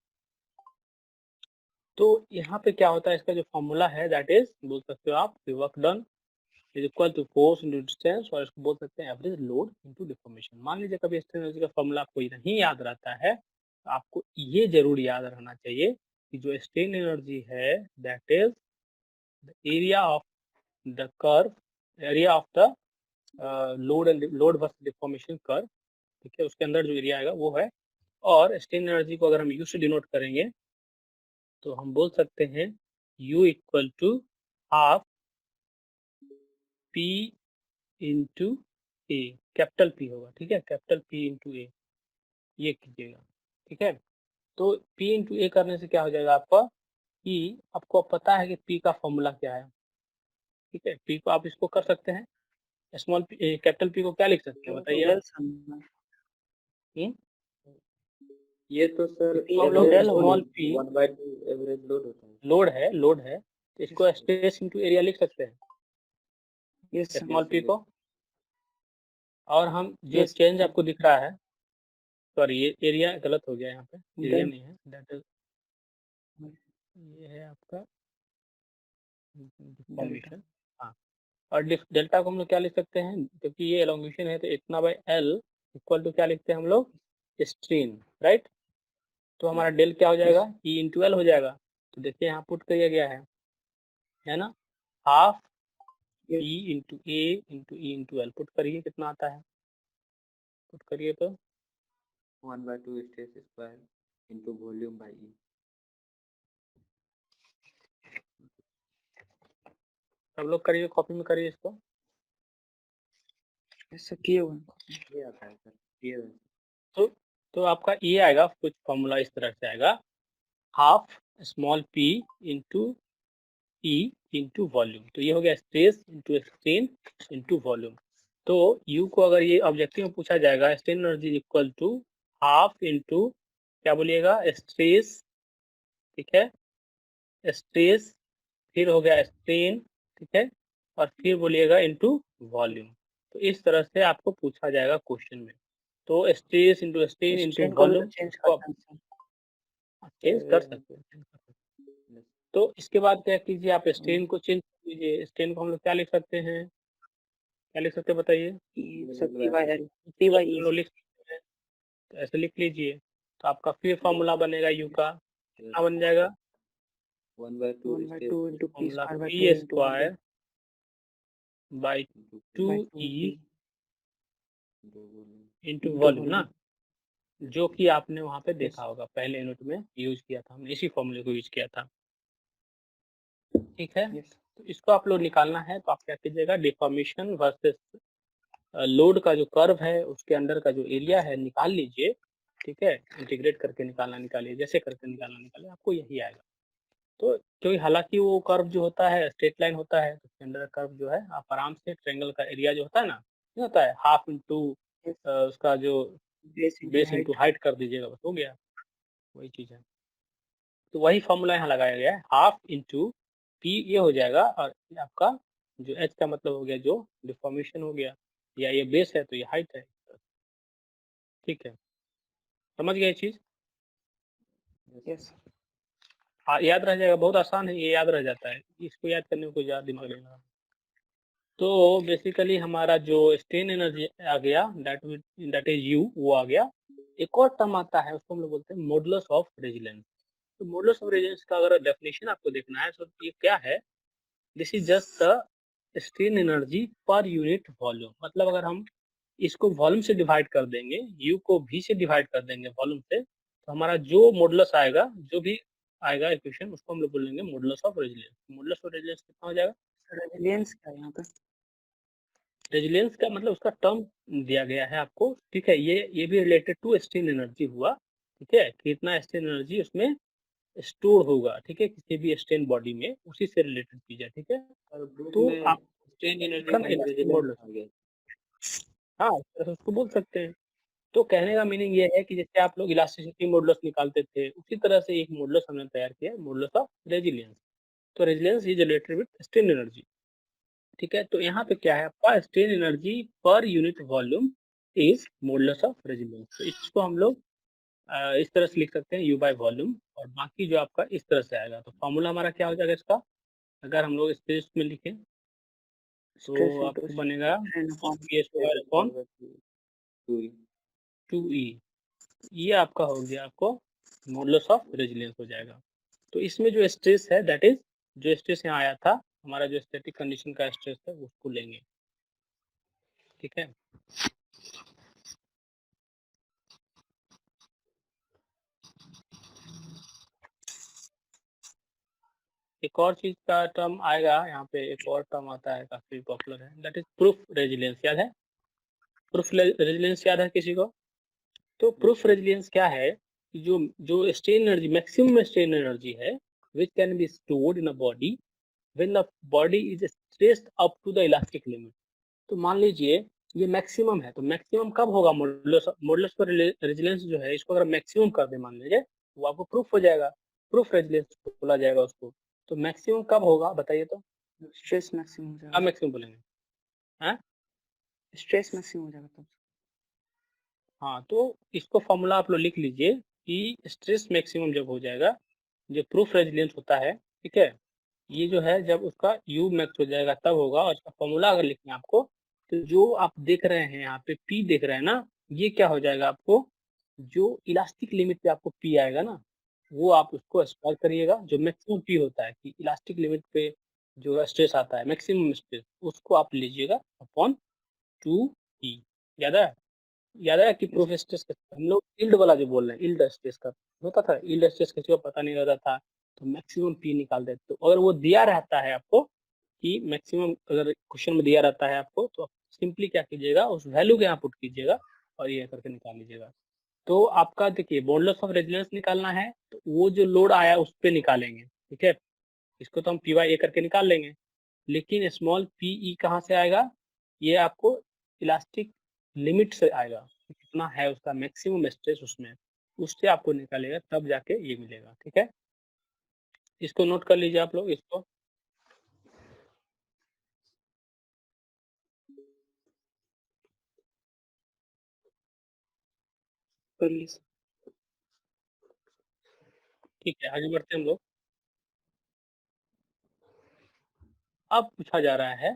तो यहाँ पे क्या होता है, इसका जो फॉर्मूला है दैट इज बोल सकते हो आप work done is equal to force into distance, और इसको बोल सकते हैं एवरेज लोड इंटू डिफॉर्मेशन। मान लीजिए कभी स्ट्रेन एनर्जी का फॉर्मूला आपको नहीं याद रहता है, तो आपको ये जरूर याद रहना चाहिए कि जो स्ट्रेन एनर्जी है that is the area of the curve, area of the load versus deformation curve. ठीक है, उसके अंदर जो एरिया आएगा वो है। और स्ट्रेन एनर्जी को अगर हम यू से डिनोट करेंगे तो हम बोल सकते हैं U equal to half P into A, capital P होगा। ठीक है, कैपिटल P इंटू ए, ये कीजिएगा। ठीक है, तो P इंटू ए करने से क्या हो जाएगा आपका, कि आपको पता है कि P का फॉर्मूला क्या है। ठीक है, P को आप इसको कर सकते हैं, स्मॉल कैपिटल P को क्या लिख सकते हैं बताइए आप। L summation, हम्म? ये तो सर इसको हम लोग Del small P 1/2 average load होता है। लोड है तो इसको स्ट्रेस इनटू एरिया लिख सकते हैं yes sir. स्मॉल पी को। और हम जो Yes. चेंज आपको दिख रहा है, सॉरी ये एरिया गलत हो गया यहाँ पे, एरिया Del नहीं है, दैट इज ये है आपका डिफॉर्मेशन। हाँ, और डेल्टा को हम लोग क्या लिख सकते हैं, क्योंकि ये एलोंगेशन है तो इतना बाय एल इक्वल टू क्या लिखते हैं हम लोग, स्ट्रेन, राइट। तो हमारा डेल क्या हो जाएगा, ई इंटू एल हो जाएगा। तो देखिए यहाँ पुट किया गया है ना, half Yes. E into A into E into L. Put करिए कितना आता है, पुट करिए तो 1/2 stress square into volume by E. सब लोग करिए, कॉपी में करिए इसको। ऐसा किए हुए हैं। ये आता है सर, ये तो आपका ये आएगा, कुछ फॉर्मूला इस तरह से आएगा, half small P into E into volume. तो ये हो गया stress into strain into volume. तो यू को अगर ये ऑब्जेक्टिव में पूछा जाएगा, strain energy equal to half into क्या बोलिएगा, स्ट्रेस, ठीक है, स्ट्रेस, फिर हो गया स्ट्रेन, ठीक है, और फिर बोलिएगा इनटू वॉल्यूम। तो इस तरह से आपको पूछा जाएगा क्वेश्चन में। तो stress into strain into Strain को भी वॉल्यूम तो change इसको करना है sir. चेंज कर सकते हैं। तो इसके बाद क्या कीजिए, आप स्ट्रेन को चेंज कीजिए। स्ट्रेन को हम लोग क्या लिख सकते हैं, क्या लिख सकते हैं बताइए। E sir P by L P by E. हम लोग लिख सकते हैं, तो ऐसे लिख लीजिए। तो आपका फिर फॉर्मूला बनेगा यू का, कितना बन जाएगा, 1/2 1/2 into P formula square by 2 P into square by two by E 2 into into volume ना, volume. जो कि आपने वहाँ पे देखा होगा, पहले यूनिट में यूज किया था, हमने इसी फॉर्मूले को यूज किया था, ठीक है। Yes. तो इसको आप लोग निकालना है, तो आप क्या कीजिएगा, डिफॉर्मेशन वर्सेस लोड का जो कर्व है उसके अंदर का जो एरिया है निकाल लीजिए, ठीक है, इंटीग्रेट करके निकालिए, जैसे करके निकालिए, आपको यही आएगा। तो क्योंकि हालांकि वो कर्व जो होता है स्ट्रेट लाइन होता है, तो उसके अंदर कर्व जो है आप आराम से ट्रायंगल का एरिया जो होता है ना, नहीं होता है हाफ इंटू Yes. उसका जो Base into base height. Into height कर दीजिएगा, बस हो गया, वही चीज़ है। तो वही फॉर्मूला यहाँ लगाया गया है, हाफ इंटू पी ये हो जाएगा, और ये आपका जो एच का मतलब हो गया जो डिफॉर्मेशन हो गया, या ये बेस है तो ये हाइट है, ठीक है, समझ गए चीज़। Yes. याद रह जाएगा, बहुत आसान है, ये याद रह जाता है, इसको याद करने में कोई ज़्यादा दिमाग नहीं लगा। तो बेसिकली हमारा जो स्ट्रेन एनर्जी आ गया, दैट इज यू, वो आ गया। एक और टर्म आता है, उसको हम लोग बोलते हैं मॉडुलस ऑफ रेजिलेंस। तो मॉडुलस ऑफ रेजिलेंस का अगर डेफिनेशन आपको देखना है तो ये क्या है, this is just the strain energy per unit volume. मतलब अगर हम इसको वॉल्यूम से डिवाइड कर देंगे, यू को भी से डिवाइड कर देंगे वॉल्यूम से, तो हमारा जो मॉडुलस आएगा, जो भी आएगा इक्वेशन, उसको हम लोग बोलेंगे modulus of resilience. Modulus of resilience कितना हो जाएगा, Resilience क्या है यहाँ पे? रेजिलियंस का मतलब उसका टर्म दिया गया है आपको, ठीक है। ये भी रिलेटेड टू स्ट्रेन एनर्जी हुआ, ठीक है, कितना स्ट्रेन एनर्जी उसमें स्टोर होगा, ठीक है, किसी भी स्ट्रेन बॉडी में, उसी से रिलेटेड चीज है, ठीक है। तो आप स्ट्रेन एकदम एनर्जी इलास्टिक मॉडुलस, आ गया। हाँ इस तरह से उसको बोल सकते हैं। तो कहने का मीनिंग ये है कि जैसे आप लोग इलास्टिसिटी मॉडुलस निकालते थे, उसी तरह से एक मॉडुलस हमने तैयार किया, मॉडुलस ऑफ रेजिलियंस। तो resilience is related with strain energy, ठीक है। तो यहाँ पे क्या है आपका, strain energy per unit volume is modulus of resilience. तो इसको हम लोग इस तरह से लिख सकते हैं, यू बाय वॉल्यूम, और बाकी जो आपका इस तरह से आएगा। तो फॉर्मूला हमारा क्या हो जाएगा इसका, अगर हम लोग स्पेस में लिखें तो Stress into आपको बनेगा strain upon P square upon 2e, ये आपका हो गया, आपको मॉडुलस ऑफ रेजिलियंस हो जाएगा। तो इसमें जो स्ट्रेस है, दैट इज जो स्ट्रेस यहाँ आया था, हमारा जो स्टैटिक कंडीशन का स्ट्रेस है उसको लेंगे, ठीक है। एक और चीज का टर्म आएगा यहाँ पे, एक और टर्म आता है काफी पॉपुलर है, दैट इज प्रूफ रेजिलियंस। याद है, प्रूफ रेजिलियंस याद है किसी को। तो प्रूफ रेजिलियंस क्या है कि जो जो strain energy, maximum strain energy है which can be stored in a body when the body is stressed up to the elastic limit. तो मान लीजिए ये मैक्सिमम है, तो मैक्सिमम कब होगा? मॉडुलस पर रेजिलियंस जो है, इसको अगर मैक्सिमम कर दे मान लीजिए, वो आपको प्रूफ हो जाएगा, प्रूफ रेजिलियंस बोला जाएगा उसको। तो मैक्सिमम कब होगा बताइए तो? स्ट्रेस मैक्सिमम हो कब जाएगा, मैक्सिमम बोलेंगे? हैं? स्ट्रेस मैक्सिमम हो जाएगा तब। हाँ, तो इसको फॉर्मूला आप लोग लिख लीजिए कि स्ट्रेस मैक्सिमम जब हो जाएगा, जो प्रूफ रेजिलियंस होता है, ठीक है, ये जो है जब उसका यू मैक्स हो जाएगा तब होगा। और इसका फॉर्मूला अगर लिखना है आपको, तो जो आप देख रहे हैं यहाँ पे पी देख रहे हैं ना, ये क्या हो जाएगा आपको, जो इलास्टिक लिमिट पे आपको पी आएगा ना, वो आप उसको स्क्वायर करिएगा। जो मैक्सिमम पी होता है कि इलास्टिक लिमिट पे जो स्ट्रेस आता है, मैक्सिमम स्ट्रेस, उसको आप लीजिएगा अपॉन 2 ई। याद है? याद है कि प्रूफ स्ट्रेस का हम लोग यील्ड वाला जो बोल रहे हैं, यील्ड स्ट्रेस का होता था, यील्ड स्ट्रेस किसी को पता नहीं रहता था, तो मैक्सिमम पी निकाल देते। तो अगर वो दिया रहता है आपको कि मैक्सिमम, अगर क्वेश्चन में दिया रहता है आपको, तो आप सिंपली क्या कीजिएगा, उस वैल्यू को यहाँ पुट कीजिएगा और ये करके निकाल लीजिएगा। तो आपका देखिए मॉडुलस ऑफ रेजिलियंस निकालना है, तो वो जो लोड आया उस पर निकालेंगे, ठीक है। इसको तो हम पी वाई ए करके निकाल लेंगे, लेकिन स्मॉल पी ई कहाँ से आएगा? ये आपको इलास्टिक लिमिट से आएगा, कितना है उसका मैक्सिमम स्ट्रेस उसमें, उससे आपको निकालेगा, तब जाके ये मिलेगा, ठीक है। इसको नोट कर लीजिए आप लोग इसको। कर लीजिए। ठीक है, आगे बढ़ते हैं हम लोग। अब पूछा जा रहा है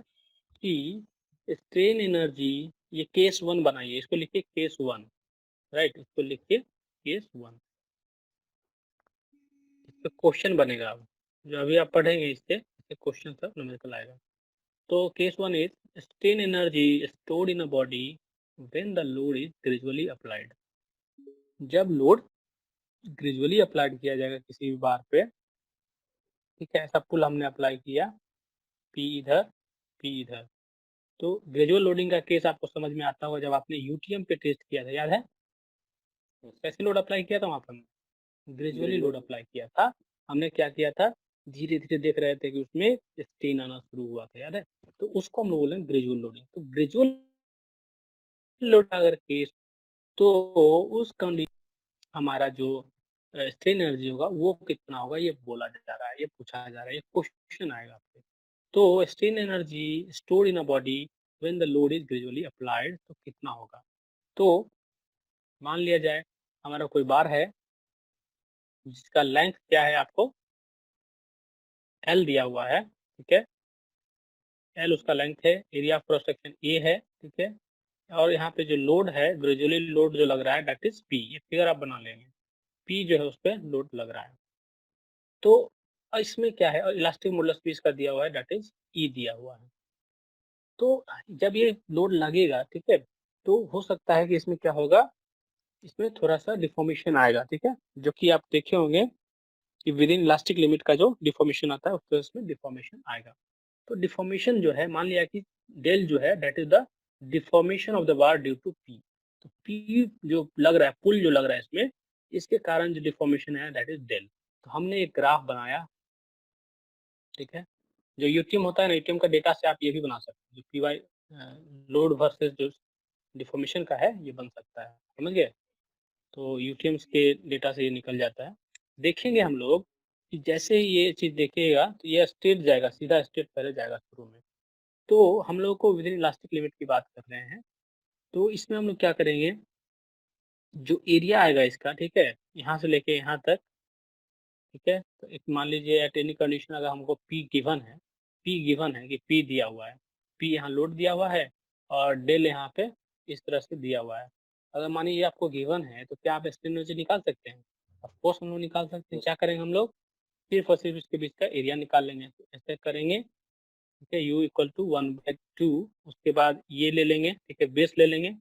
कि स्ट्रेन एनर्जी, ये केस 1 बनाइए, इसको लिखिए केस 1, राइट, इसको लिखिए केस 1। इस पे क्वेश्चन बनेगा, अब जो अभी आप पढ़ेंगे इससे क्वेश्चन सब न्यूमेरिकल आएगा। तो case 1 is strain energy stored in a body when the load is gradually applied. जब लोड ग्रेजुअली अप्लाइड किया जाएगा किसी भी बार पे, ठीक है, ऐसा पुल हमने अप्लाई किया, पी इधर, पी इधर। तो ग्रेजुअल लोडिंग का केस आपको समझ में आता होगा, जब आपने यूटीएम पे टेस्ट किया था, याद है? कैसे लोड अप्लाई किया था वहाँ पर? ग्रेजुअली लोड अप्लाई किया था। हमने क्या किया था, धीरे धीरे देख रहे थे कि उसमें स्ट्रेन आना शुरू हुआ था, याद है? तो उसको हम लोग बोले ग्रेजुअल लोडिंग। तो ग्रेजुअल लोड अगर केस, तो उस कंडीशन हमारा जो स्ट्रेन एनर्जी होगा वो कितना होगा, ये बोला जा रहा है, ये पूछा जा रहा है, ये क्वेश्चन आएगा आपसे। तो strain energy stored in a body when the load is gradually applied, तो कितना होगा? तो मान लिया जाए हमारा कोई बार है जिसका लेंथ क्या है, आपको एल दिया हुआ है, ठीक है, एल उसका लेंथ है, area of cross section A है, ठीक है। और यहाँ पे जो लोड है, ग्रेजुअली लोड जो लग रहा है, दैट इज पी। ये फिगर आप बना लेंगे, पी जो है उस पर लोड लग रहा है। तो इसमें क्या है, और इलास्टिक मॉडुलस भी इसका दिया हुआ है, दैट इज ई दिया हुआ है। तो जब ये लोड लगेगा, ठीक है, तो हो सकता है कि इसमें क्या होगा, इसमें थोड़ा सा डिफॉर्मेशन आएगा, ठीक है, जो कि आप देखे होंगे कि विद इन इलास्टिक लिमिट का जो डिफॉर्मेशन आता है, उसमें इसमें डिफॉर्मेशन आएगा। तो डिफॉर्मेशन जो है, मान लिया कि डेल जो है that is the deformation of the bar due to P. तो पी जो लग रहा है, पुल जो लग रहा है इसमें, इसके कारण जो डिफॉर्मेशन है दैट इज डेल। तो हमने एक ग्राफ बनाया, ठीक है। जो यूटीएम होता है ना, यूटीएम का डेटा से आप ये भी बना सकते हैं, जो पी वाई लोड वर्सेस जो डिफॉर्मेशन का है, ये बन सकता है, समझ गए? तो यूटीएम के डेटा से ये निकल जाता है। देखेंगे हम लोग कि जैसे ही ये चीज़ देखिएगा, तो ये स्ट्रेट जाएगा, सीधा स्ट्रेट पहले जाएगा शुरू में। तो हम लोग को विद इन इलास्टिक लिमिट की बात कर रहे हैं, तो इसमें हम लोग क्या करेंगे, जो एरिया आएगा इसका, ठीक है, यहाँ से लेके यहाँ तक, ठीक है। तो एक मान लीजिए एट एनी कंडीशन अगर हमको पी गिवन है, पी गिवन है कि पी दिया हुआ है, पी यहाँ लोड दिया हुआ है और डेल यहाँ पे इस तरह से दिया हुआ है। अगर मानिए ये आपको गिवन है, तो क्या आप स्ट्रेन एनर्जी निकाल सकते हैं? ऑफ कोर्स हम लोग निकाल सकते हैं। क्या करेंगे हम लोग, सिर्फ और सिर्फ इसके बीच का एरिया निकाल लेंगे। तो ऐसे करेंगे, ठीक है, u इक्वल टू 1/2, उसके बाद ये ले लेंगे, ठीक है, बेस ले लेंगे,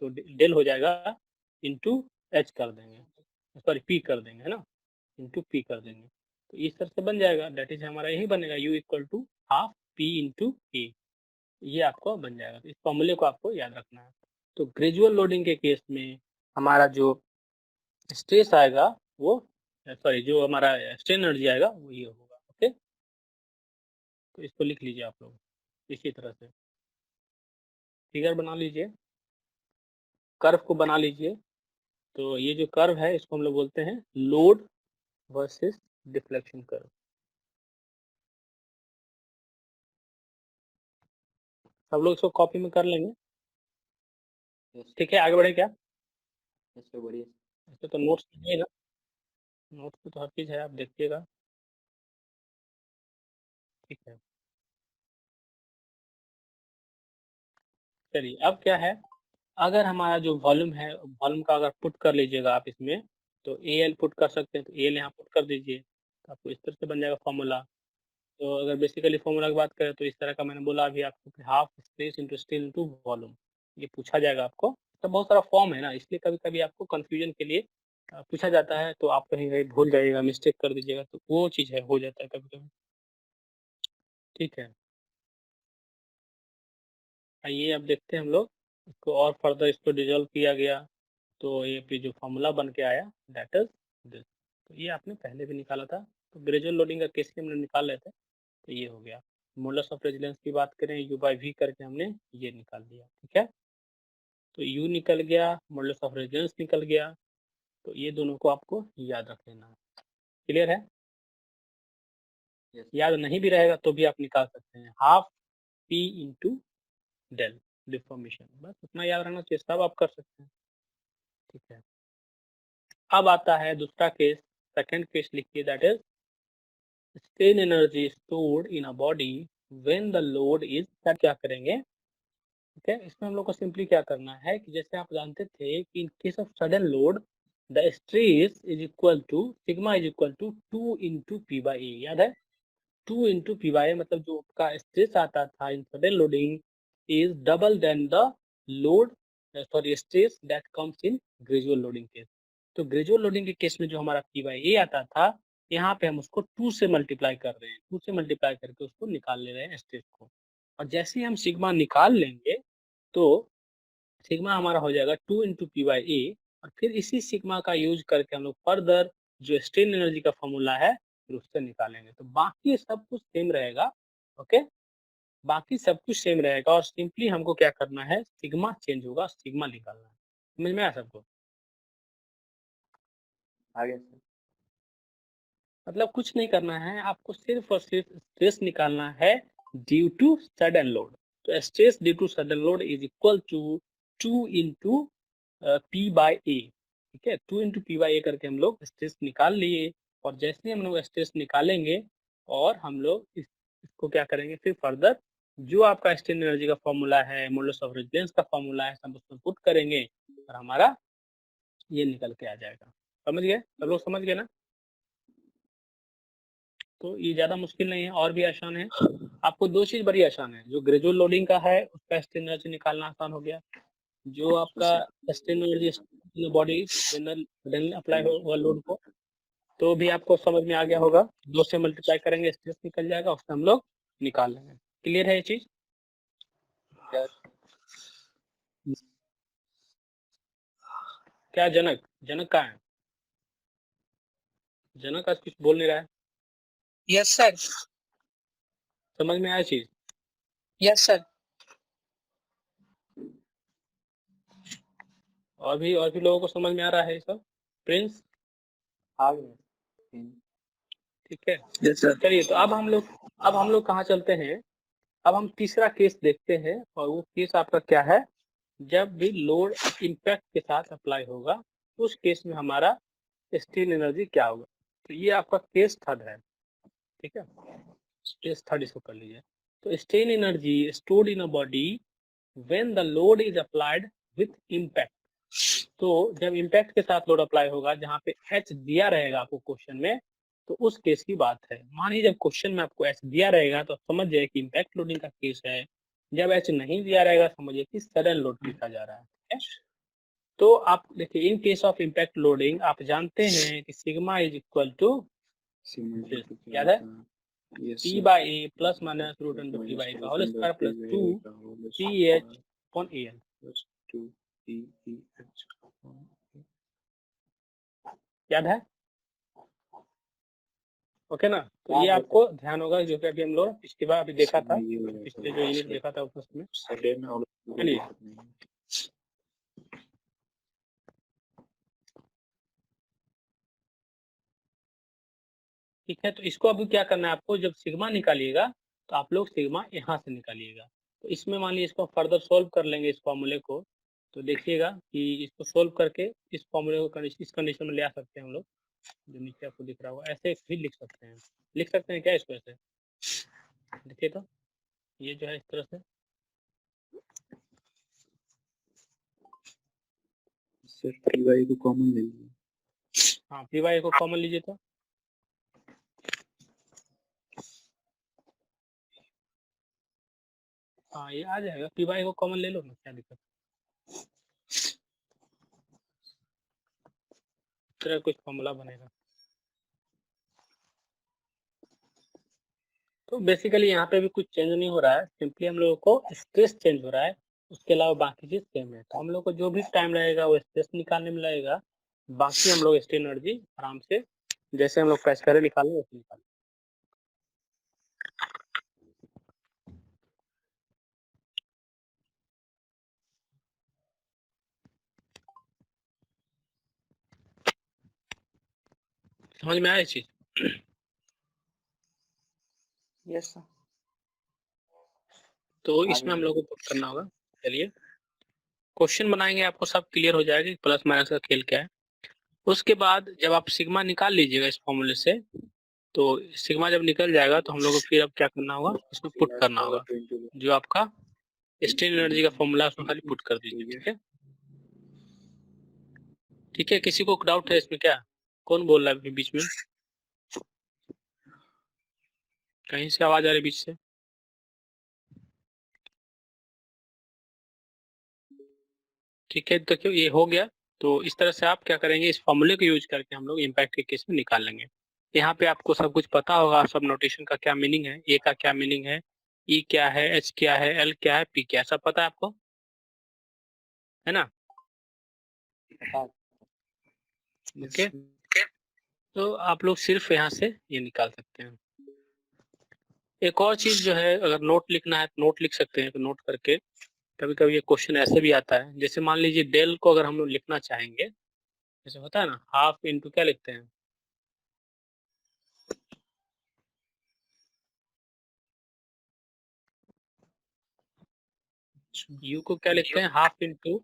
तो डेल हो जाएगा इंटू एच कर देंगे, सॉरी पी कर देंगे, है ना, इंटू पी कर देंगे। तो इस तरह से बन जाएगा, दैट इज हमारा यही बनेगा, u equal to half P into A. ये आपको बन जाएगा। तो इस फॉर्मूले को आपको याद रखना है। तो ग्रेजुअल लोडिंग के केस में हमारा जो स्ट्रेस आएगा, वो सॉरी जो हमारा स्ट्रेन एनर्जी आएगा वो ये होगा, ओके। तो इसको लिख लीजिए आप लोग इसी तरह से। फिगर बना लीजिए, कर्व को बना लीजिए। तो ये जो कर्व है इसको हम लोग बोलते हैं लोड वर्सेस डिफ्लेक्शन कर्व। सब लोग इसको कॉपी में कर लेंगे, यस ठीक है। आगे बढ़े क्या? यस सर, बढ़िया। ऐसे तो नोट्स नहीं है ना, नोट्स में तो हर चीज है, आप देखिएगा, ठीक है। चलिए अब क्या है, अगर हमारा जो वॉल्यूम है, वॉल्यूम का अगर पुट कर लीजिएगा आप इसमें, तो AL पुट कर सकते हैं, तो AL यहाँ पुट कर दीजिए, तो आपको इस तरह से बन जाएगा फॉर्मूला। तो अगर बेसिकली फॉर्मूला की बात करें तो इस तरह का मैंने बोला अभी आपको कि half space into steel into volume, ये पूछा जाएगा आपको। तो बहुत सारा फॉर्म है ना, इसलिए कभी कभी आपको कंफ्यूजन के लिए पूछा जाता है, तो आप कहीं कहीं भूल जाइएगा, मिस्टेक कर दीजिएगा, तो वो चीज़ है, हो जाता है कभी कभी, ठीक है। आइए अब देखते हैं हम लोग इसको और फर्दर, इसको डिजोल्व किया गया, तो ये पे जो फॉर्मूला बन के आया दैट इज दिस। तो ये आपने पहले भी निकाला था, तो ग्रेजुअल लोडिंग का केस हमने निकाल रहे थे, तो ये हो गया। मॉडुलस ऑफ रेजिलेंस की बात करें, U/V करके हमने ये निकाल दिया, ठीक है। तो U निकल गया, मॉडुलस ऑफ रेजिलेंस निकल गया, तो ये दोनों को आपको याद रख लेना है। क्लियर है? यस याद नहीं भी रहेगा तो भी आप निकाल सकते हैं, half P into del deformation, बस उतना याद रहना चाहिए, सब आप कर सकते हैं, ठीक है। अब आता है दूसरा केस, सेकंड केस लिखिए, that is strain energy stored in a body when the load is, क्या करेंगे, ठीक है। इसमें हम लोग को सिंपली क्या करना है कि जैसे आप जानते थे कि in case of sudden load the stress is equal to sigma is equal to 2 into P by A, याद है? 2 इंटू पी बाई ए, मतलब जो आपका स्ट्रेस आता था in sudden loading is double then the load, sorry, stress that comes in gradual loading case. तो ग्रेजुअल लोडिंग के केस में जो हमारा पी बाई ए आता था, यहाँ पे हम उसको 2 से मल्टीप्लाई कर रहे हैं, 2 से मल्टीप्लाई करके उसको निकाल ले रहे हैं स्ट्रेस को। और जैसे ही हम सिग्मा निकाल लेंगे तो सिग्मा हमारा हो जाएगा 2 इंटू पी बाई ए, और फिर इसी सिग्मा का यूज करके हम लोग फर्दर जो स्ट्रेन एनर्जी का फॉर्मूला है फिर उससे निकालेंगे। तो बाकी सब कुछ सेम रहेगा, ओके, बाकी सब कुछ सेम रहेगा, और सिंपली हमको क्या करना है, सिग्मा चेंज होगा, सिग्मा निकालना है। समझ में आया सबको? आगे सर। मतलब कुछ नहीं करना है, आपको सिर्फ और सिर्फ स्ट्रेस निकालना है ड्यू टू सडन लोड। तो stress due to sudden load is equal to 2 into P by A, ठीक है। 2 इंटू पी बाई ए करके हम लोग स्ट्रेस निकाल लिए, और जैसे ही हम लोग स्ट्रेस निकालेंगे और हम लोग इसको क्या करेंगे, फिर फर्दर जो आपका स्ट्रेन एनर्जी का फॉर्मूला है, मॉडुलस ऑफ रेजिस्टेंस का फॉर्मूला है, सब उसमें पुट करेंगे और हमारा ये निकल के आ जाएगा। समझ गए सब लोग? समझ गए ना? तो ये ज़्यादा मुश्किल नहीं है, और भी आसान है। आपको दो चीज़ बड़ी आसान है, जो ग्रेजुअल लोडिंग का है उसका स्ट्रेन एनर्जी निकालना आसान हो गया, जो आपका strain energy body suddenly apply हुआ लोड को, तो भी आपको समझ में आ गया होगा। 2 से मल्टीप्लाई करेंगे, स्ट्रेस निकल जाएगा, उससे हम लोग निकाल लेंगे। क्लियर है ये चीज़? क्या जनक, जनक कहाँ है? जनक आज कुछ बोल नहीं रहा है। Yes sir. समझ में आया चीज़? Yes sir. और भी लोगों को समझ में आ रहा है ये सब? प्रिंस, आगे ठीक है। Yes sir. चलिए, तो अब हम लोग कहाँ चलते हैं, अब हम तीसरा केस देखते हैं, और वो केस आपका क्या है, जब भी लोड इम्पैक्ट के साथ अप्लाई होगा उस केस में हमारा स्ट्रेन एनर्जी क्या होगा। तो ये आपका केस थर्ड है, ठीक है, केस थर्ड इसको कर लीजिए। तो strain energy stored in a body when the load is applied with impact. तो जब इम्पैक्ट के साथ लोड अप्लाई होगा, जहाँ पे एच दिया रहेगा आपको क्वेश्चन में, तो उस केस की बात है। मानिए जब क्वेश्चन में आपको एच दिया रहेगा तो समझ जाए कि इम्पैक्ट लोडिंग का केस है, जब एच नहीं दिया रहेगा समझिए कि सडन लोड पूछा जा रहा है, ठीक है। तो आप देखिए, इन केस ऑफ इम्पैक्ट लोडिंग आप जानते हैं कि सिग्मा इज इक्वल टू, याद है, P by A plus minus root under P by का whole square plus 2 P H upon A L, याद है? ओके ना। तो ये आपको ध्यान होगा, जो कि अभी हम लोग पिछली बार अभी देखा था, पिछले जो यूनिट देखा था उसमें। चलिए ठीक है, तो इसको अभी क्या करना है आपको, जब सिग्मा निकालिएगा तो आप लोग सिग्मा यहाँ से निकालिएगा। तो इसमें मान लीजिए इसको फर्दर सोल्व कर लेंगे इस फॉर्मूले को, तो देखिएगा कि इसको सोल्व करके इस फॉर्मूले को इस कंडीशन में ले आ सकते हैं हम लोग, जो नीचे आपको दिख रहा होगा। ऐसे भी लिख सकते हैं क्या इसको ऐसे, देखिए तो ये जो है इस तरह से। सर पी वाई को कॉमन ले लीजिए। हाँ, पी वाई को कॉमन लीजिए तो हाँ ये आ जाएगा, पी वाई को कॉमन ले लो ना, क्या दिक्कत। इस तरह कुछ फॉर्मूला बनेगा। तो बेसिकली यहाँ पे भी कुछ चेंज नहीं हो रहा है, सिंपली हम लोगों को स्ट्रेस चेंज हो रहा है, उसके अलावा बाकी चीज सेम है। तो हम लोग को जो भी टाइम लगेगा वो स्ट्रेस निकालने में लगेगा, बाकी हम लोग स्ट्रेन एनर्जी आराम से जैसे हम लोग पैच करे निकालेंगे वैसे निकालेंगे। समझ में आया चीज? Yes sir. तो इसमें हम लोग को पुट करना होगा। चलिए क्वेश्चन बनाएंगे, आपको सब क्लियर हो जाएगा प्लस माइनस का खेल क्या है। उसके बाद जब आप सिग्मा निकाल लीजिएगा इस फॉर्मूले से, तो सिग्मा जब निकल जाएगा तो हम लोग को फिर अब क्या करना होगा, इसमें पुट करना होगा जो आपका स्ट्रेन एनर्जी का फॉर्मूला, उसमें खाली पुट कर दीजिए। ठीक है, ठीक है। किसी को डाउट है इसमें क्या? कौन बोल रहा है बीच में? कहीं से आवाज आ रही बीच से? ठीक है, तो क्यों ये हो गया। तो इस तरह से आप क्या करेंगे, इस फॉर्मूले को यूज करके हम लोग इम्पैक्ट के केस में निकाल लेंगे। यहाँ पे आपको सब कुछ पता होगा, सब नोटेशन का क्या मीनिंग है, ए का क्या मीनिंग है, ई क्या है, एच क्या है, एल क्या है, पी क्या है, सब पता है आपको, है ना? ओके, तो आप लोग सिर्फ यहाँ से ये निकाल सकते हैं। एक और चीज जो है, अगर नोट लिखना है तो नोट लिख सकते हैं, तो नोट करके कभी कभी ये क्वेश्चन ऐसे भी आता है, जैसे मान लीजिए डेल को अगर हम लोग लिखना चाहेंगे, जैसे होता है ना हाफ इंटू क्या लिखते हैं, यू को क्या लिखते हैं, half into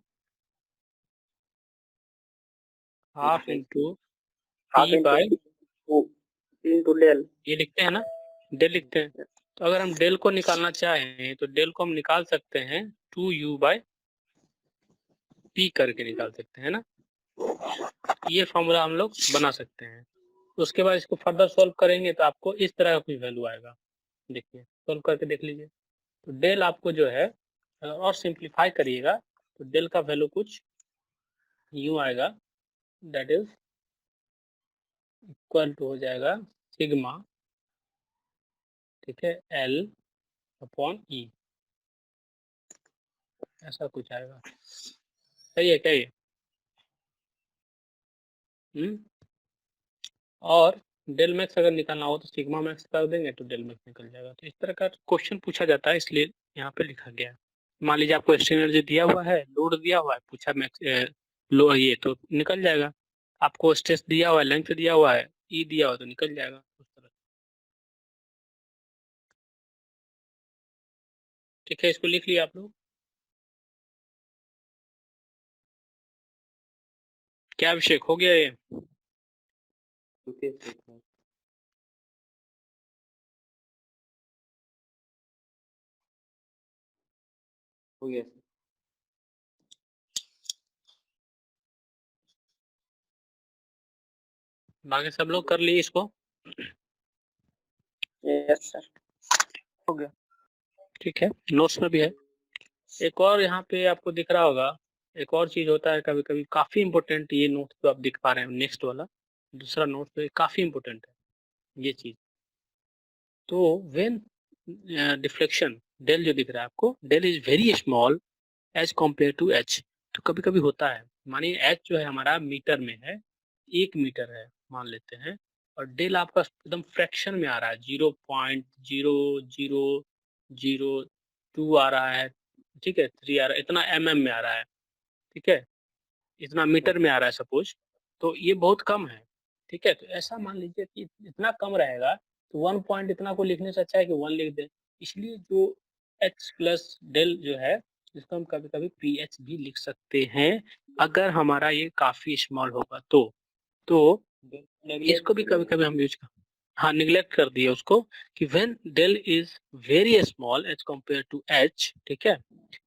P by into del, ये लिखते हैं ना, डेल लिखते हैं। तो अगर हम डेल को निकालना चाहें तो डेल को हम निकाल सकते हैं 2u/p करके निकाल सकते हैं ना। ये फॉर्मूला हम लोग बना सकते हैं। उसके बाद इसको फर्दर सोल्व करेंगे तो आपको इस तरह का कुछ वैल्यू आएगा। देखिए सोल्व करके देख लीजिए। तो डेल आपको जो है, और सिंप्लीफाई करिएगा तो डेल का वैल्यू कुछ यूं आएगा, दैट इज इक्वल टू हो जाएगा सिग्मा, ठीक है, एल अपॉन ई, ऐसा कुछ आएगा। सही है क्या ये? और डेल मैक्स अगर निकालना हो तो सिग्मा मैक्स कर देंगे तो डेल मैक्स निकल जाएगा। तो इस तरह का क्वेश्चन पूछा जाता है, इसलिए यहाँ पे लिखा गया है। मान लीजिए आपको स्ट्रेन एनर्जी दिया हुआ है, लोड दिया हुआ है, पूछा मैक्स लो ये तो निकल जाएगा। आपको स्ट्रेस दिया हुआ है, लेंथ दिया हुआ है, ई दिया हुआ तो निकल जाएगा उस तरह। ठीक है, इसको लिख लिया आप लोग। क्या अभिषेक हो गया ये? हो गया। बाकी सब लोग कर लिए इसको? यस सर, हो गया। ठीक है, नोट्स में भी है। एक और यहाँ पे आपको दिख रहा होगा, एक और चीज होता है कभी कभी काफी इंपॉर्टेंट, ये नोट जो आप दिख पा रहे हैं नेक्स्ट वाला दूसरा नोट, तो ये काफी इंपॉर्टेंट है ये चीज। तो व्हेन डिफ्लेक्शन, डेल जो दिख रहा है आपको, del is very small as compare to H. तो कभी कभी होता है, मानिए एच जो है हमारा मीटर में है, 1 मीटर है मान लेते हैं, और डेल आपका एकदम फ्रैक्शन में आ रहा है, 0.00002 आ रहा है, ठीक है, 3 आ रहा है, इतना में आ रहा है, ठीक है, इतना मीटर में आ रहा है सपोज, तो ये बहुत कम है, ठीक है। तो ऐसा मान लीजिए कि इतना कम रहेगा तो 1 पॉइंट इतना को लिखने से अच्छा है कि 1 लिख दें। इसलिए जो h प्लस डेल जो है इसको हम कभी कभी ph भी लिख सकते हैं, अगर हमारा ये काफी स्मॉल होगा तो इसको भी कभी कभी हम यूज कर, हाँ निग्लेक्ट कर दिया उसको कि when del is very small as compare to h, ठीक है,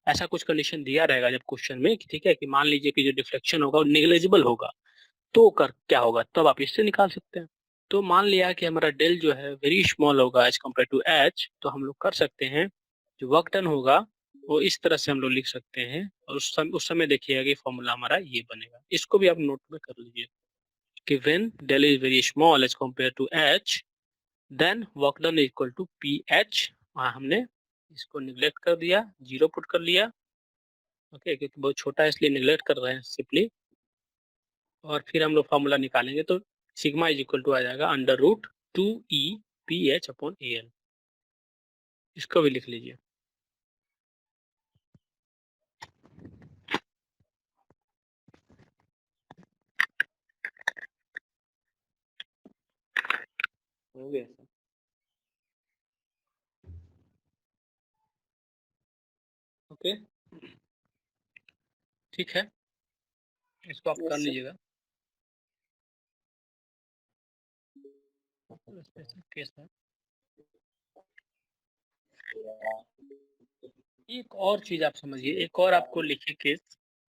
ऐसा कुछ कंडीशन दिया रहेगा जब क्वेश्चन में कि ठीक है कि मान लीजिए कि जो डिफ्लेक्शन होगा वो नेग्लिजिबल होगा, तो कर क्या होगा, तब आप इससे निकाल सकते हैं। तो मान लिया कि हमारा डेल जो है वेरी स्मॉल होगा एज कम्पेयर टू एच, तो हम लोग कर सकते हैं जो वर्क डन होगा वो इस तरह से हम लोग लिख सकते हैं, और उस समय देखिएगा कि फॉर्मूला हमारा ये बनेगा। इसको भी आप नोट में कर लीजिए कि when del is very small as compare to H then work done is equal to P H. वहाँ हमने इसको निग्लेक्ट कर दिया, 0 पुट कर लिया, ओके, क्योंकि बहुत छोटा है इसलिए निग्लेक्ट कर रहे हैं सिंपली। और फिर हम लोग फॉर्मूला निकालेंगे तो सिग्मा इज इक्वल टू आ जाएगा √2e/ph/al। इसको भी लिख लीजिए। हो गया सर। ओके, ठीक है, इसको आप कर लीजिएगा। केस है। एक और चीज आप समझिए, एक और आपको लिखे केस,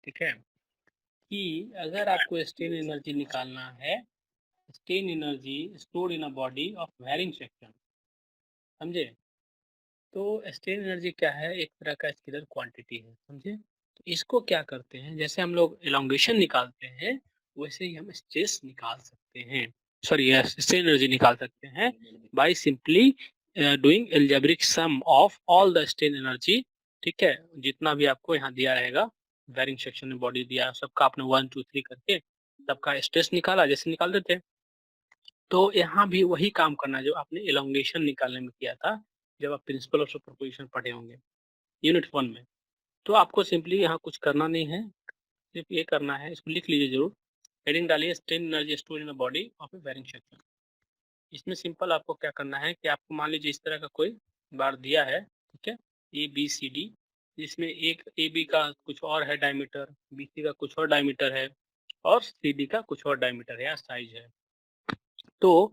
ठीक है, कि अगर आपको स्ट्रेन एनर्जी निकालना है, strain energy stored in a body of varying section, समझे, तो स्ट्रेन एनर्जी क्या है, एक तरह का स्केलर क्वांटिटी है, समझे। तो इसको क्या करते हैं, जैसे हम लोग एलोंगेशन निकालते हैं वैसे ही हम स्ट्रेस निकाल सकते हैं, सॉरी स्ट्रेन एनर्जी निकाल सकते हैं by simply doing algebraic sum of all the strain energy, ठीक है, जितना भी आपको यहाँ दिया रहेगा, वेरिंग सेक्शन में बॉडी दिया सबका आपने 1 2 3 करके सबका स्ट्रेस निकाला जैसे निकाल देते। तो यहाँ भी वही काम करना जो आपने एलोंगेशन निकालने में किया था, जब आप प्रिंसिपल ऑफ सुपरपोजिशन पढ़े होंगे यूनिट 1 में। तो आपको सिंपली यहाँ कुछ करना नहीं है, सिर्फ ये करना है, इसको लिख लीजिए जरूर, हेडिंग डालिए strain energy stored in the body of a varying section. इसमें सिंपल आपको क्या करना है कि आपको मान लीजिए इस तरह का कोई बार दिया है, ठीक है, ABCD, जिसमें एक AB का कुछ और है डायमीटर, BC का कुछ और डायमीटर है, और CD का कुछ और डायमीटर है या साइज है। तो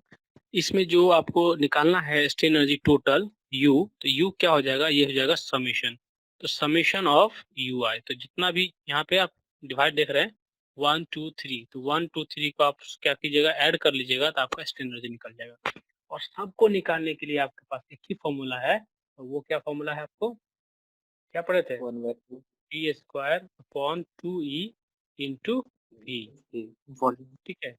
इसमें जो आपको निकालना है स्ट्रेन एनर्जी टोटल U, तो U क्या हो जाएगा, ये हो जाएगा समेशन, तो समेशन ऑफ UI, तो जितना भी यहाँ पे आप डिवाइड देख रहे हैं 1 2 3, तो 1 2 3 को आप क्या कीजिएगा, ऐड कर लीजिएगा, तो आपका स्ट्रेन एनर्जी निकल जाएगा। और सबको निकालने के लिए आपके पास एक ही फॉर्मूला है, और वो क्या फॉर्मूला है, आपको क्या पढ़े थे, 1/2 P² / 2E × V, वॉल्यूम। ठीक है,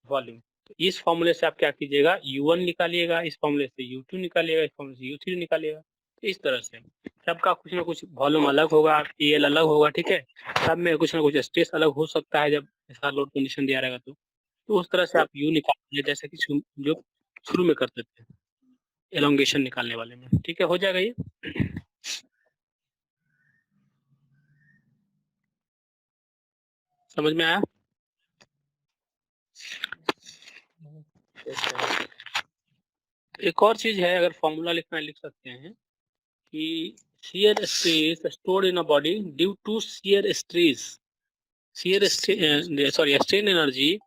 वॉल्यूम। तो इस फॉर्मूले से आप क्या कीजिएगा, U1 निकालिएगा, इस फॉर्मूले से U2 निकालिएगा, इस फॉर्मूले से U3 निकालिएगा। तो इस तरह से सबका कुछ ना कुछ वॉल्यूम अलग होगा, EL अलग होगा, ठीक है, सब में कुछ ना कुछ स्ट्रेस अलग हो सकता है जब ऐसा लोड कंडीशन दिया रहेगा। तो उस तरह से आप U निकालिए जैसे कि जो शुरू में करते थे एलोंगेशन निकालने वाले में, ठीक है, हो जाएगा ये। समझ में आया। एक और चीज है, अगर फॉर्मूला लिखना है लिख सकते हैं कि shear stress stored in a body due to shear stress, strain energy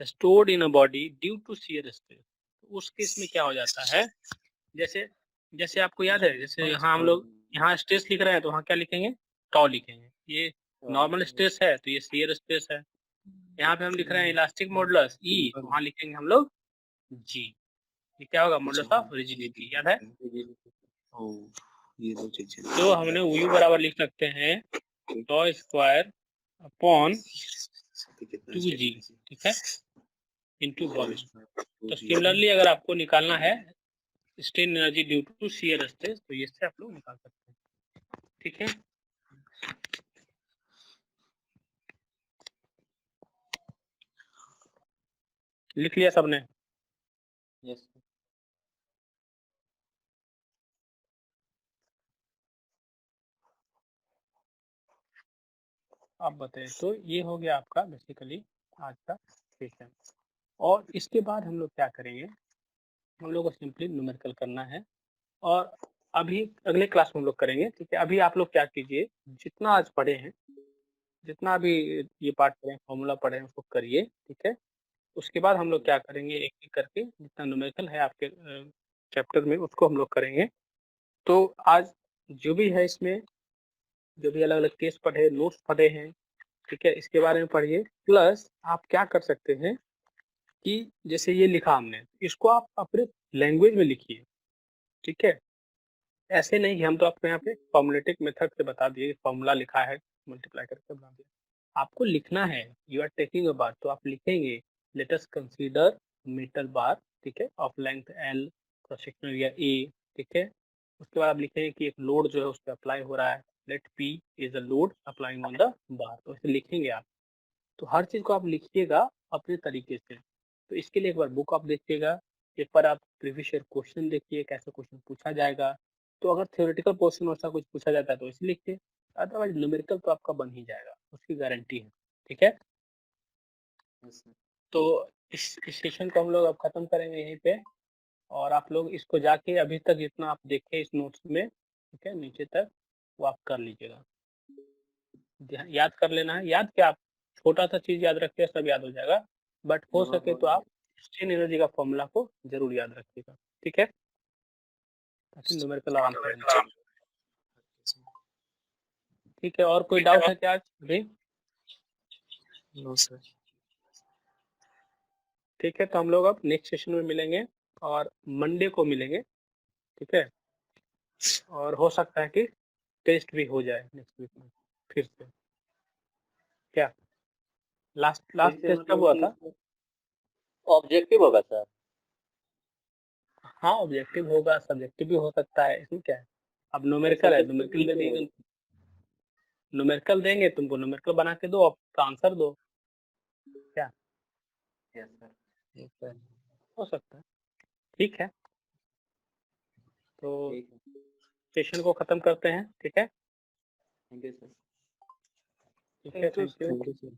stored in a body due to shear stress। उस केस में क्या हो जाता है, जैसे जैसे आपको याद है, जैसे यहाँ हम लोग यहाँ स्ट्रेस लिख रहे हैं तो वहाँ क्या लिखेंगे, टॉ लिखेंगे, ये नॉर्मल स्ट्रेस है तो ये shear स्ट्रेस है। यहाँ पे हम लिख रहे हैं इलास्टिक मॉडुलस E, तो वहाँ लिखेंगे हम लोग G। ये क्या होगा, मॉडुलस ऑफ रिजिडिटी, याद है। ये दो चीजें तो हमने U बराबर लिख सकते हैं टॉ² / 2G, ठीक है, इनटू वॉल्यूम। तो सिमिलरली अगर आपको निकालना है strain energy due to shear stress, तो ये से आप लोग निकाल सकते हैं, ठीक है। लिख लिया सबने। Yes sir. आप बताइए। तो ये हो गया आपका बेसिकली आज का सेशन। और इसके बाद हम लोग क्या करेंगे, हम लोग को सिंपली न्यूमेरिकल करना है और अभी अगले क्लास में हम लोग करेंगे, ठीक है। अभी आप लोग क्या कीजिए, जितना आज पढ़े हैं, जितना भी ये पार्ट पढ़े हैं, फॉर्मूला पढ़े हैं, उसको करिए, ठीक है। उसके बाद हम लोग क्या करेंगे, एक-एक करके जितना न्यूमेरिकल है आपके चैप्टर में उसको हम लोग करेंगे। तो आज जो भी है इसमें, जो भी अलग-अलग केस पढ़े, नोट्स पढ़े हैं, ठीक है, इसके बारे में पढ़िए। प्लस आप क्या कर सकते हैं कि जैसे ये लिखा हमने, इसको आप अपने लैंग्वेज में लिखिए, ठीक है। ऐसे नहीं कि हम तो आपको यहाँ पे फॉर्मूलेटिक मेथड से बता दिए, फॉर्मूला लिखा है, मल्टीप्लाई करके बना दिया। आपको लिखना है, यू आर टेकिंग अ बार, तो आप लिखेंगे let us consider metal bar, ठीक है, of length L, cross sectional area A, ठीक है। उसके बाद आप लिखेंगे कि एक लोड जो है उस पे अप्लाई हो रहा है, let P is a load applying on the bar, तो ऐसे लिखेंगे आप। तो हर चीज़ को आप लिखिएगा अपने तरीके से। तो इसके लिए एक बार बुक आप देखिएगा, एक बार आप प्रीवियस ईयर क्वेश्चन देखिए, कैसे क्वेश्चन पूछा जाएगा। तो अगर थ्योरेटिकल पोर्शन वैसा कुछ पूछा जाता है तो इसे लिखिए, अदरवाइज न्यूमेरिकल तो आपका बन ही जाएगा, उसकी गारंटी है, ठीक है। Yes sir. तो इस सेशन को हम लोग अब खत्म करेंगे यहीं पे, और आप लोग इसको जाके अभी तक जितना आप देखे इस नोट्स में, ठीक है, नीचे तक वो आप कर लीजिएगा, याद कर लेना है। याद क्या, आप छोटा सा चीज याद रखिए, सब याद हो जाएगा। बट हो सके तो आप स्ट्रेन एनर्जी का फॉर्मूला को जरूर याद रखिएगा, ठीक है, ताकि न्यूमेरिकल आराम से बन जाए। ठीक है, और कोई डाउट है क्या आज अभी? No sir. ठीक है, तो हम लोग अब नेक्स्ट सेशन में मिलेंगे और मंडे को मिलेंगे, ठीक है। और हो सकता है कि टेस्ट भी हो जाए नेक्स्ट वीक में फिर से। क्या लास्ट टेस्ट कब हुआ था? ऑब्जेक्टिव होगा सर। हाँ, ऑब्जेक्टिव होगा, सब्जेक्टिव भी हो सकता है, इसमें क्या है। अब न्यूमेरिकल है, न्यूमेरिकल देंगे, न्यूमेरिकल देंगे तुमको, न्यूमेरिकल बना के दो, अब आंसर दो। क्या यस सर। ठीक है, हो सकता है, ठीक है। तो ठीक है, सेशन को खत्म करते हैं, ठीक है। Thank you sir. ठीक है, थैंक यू।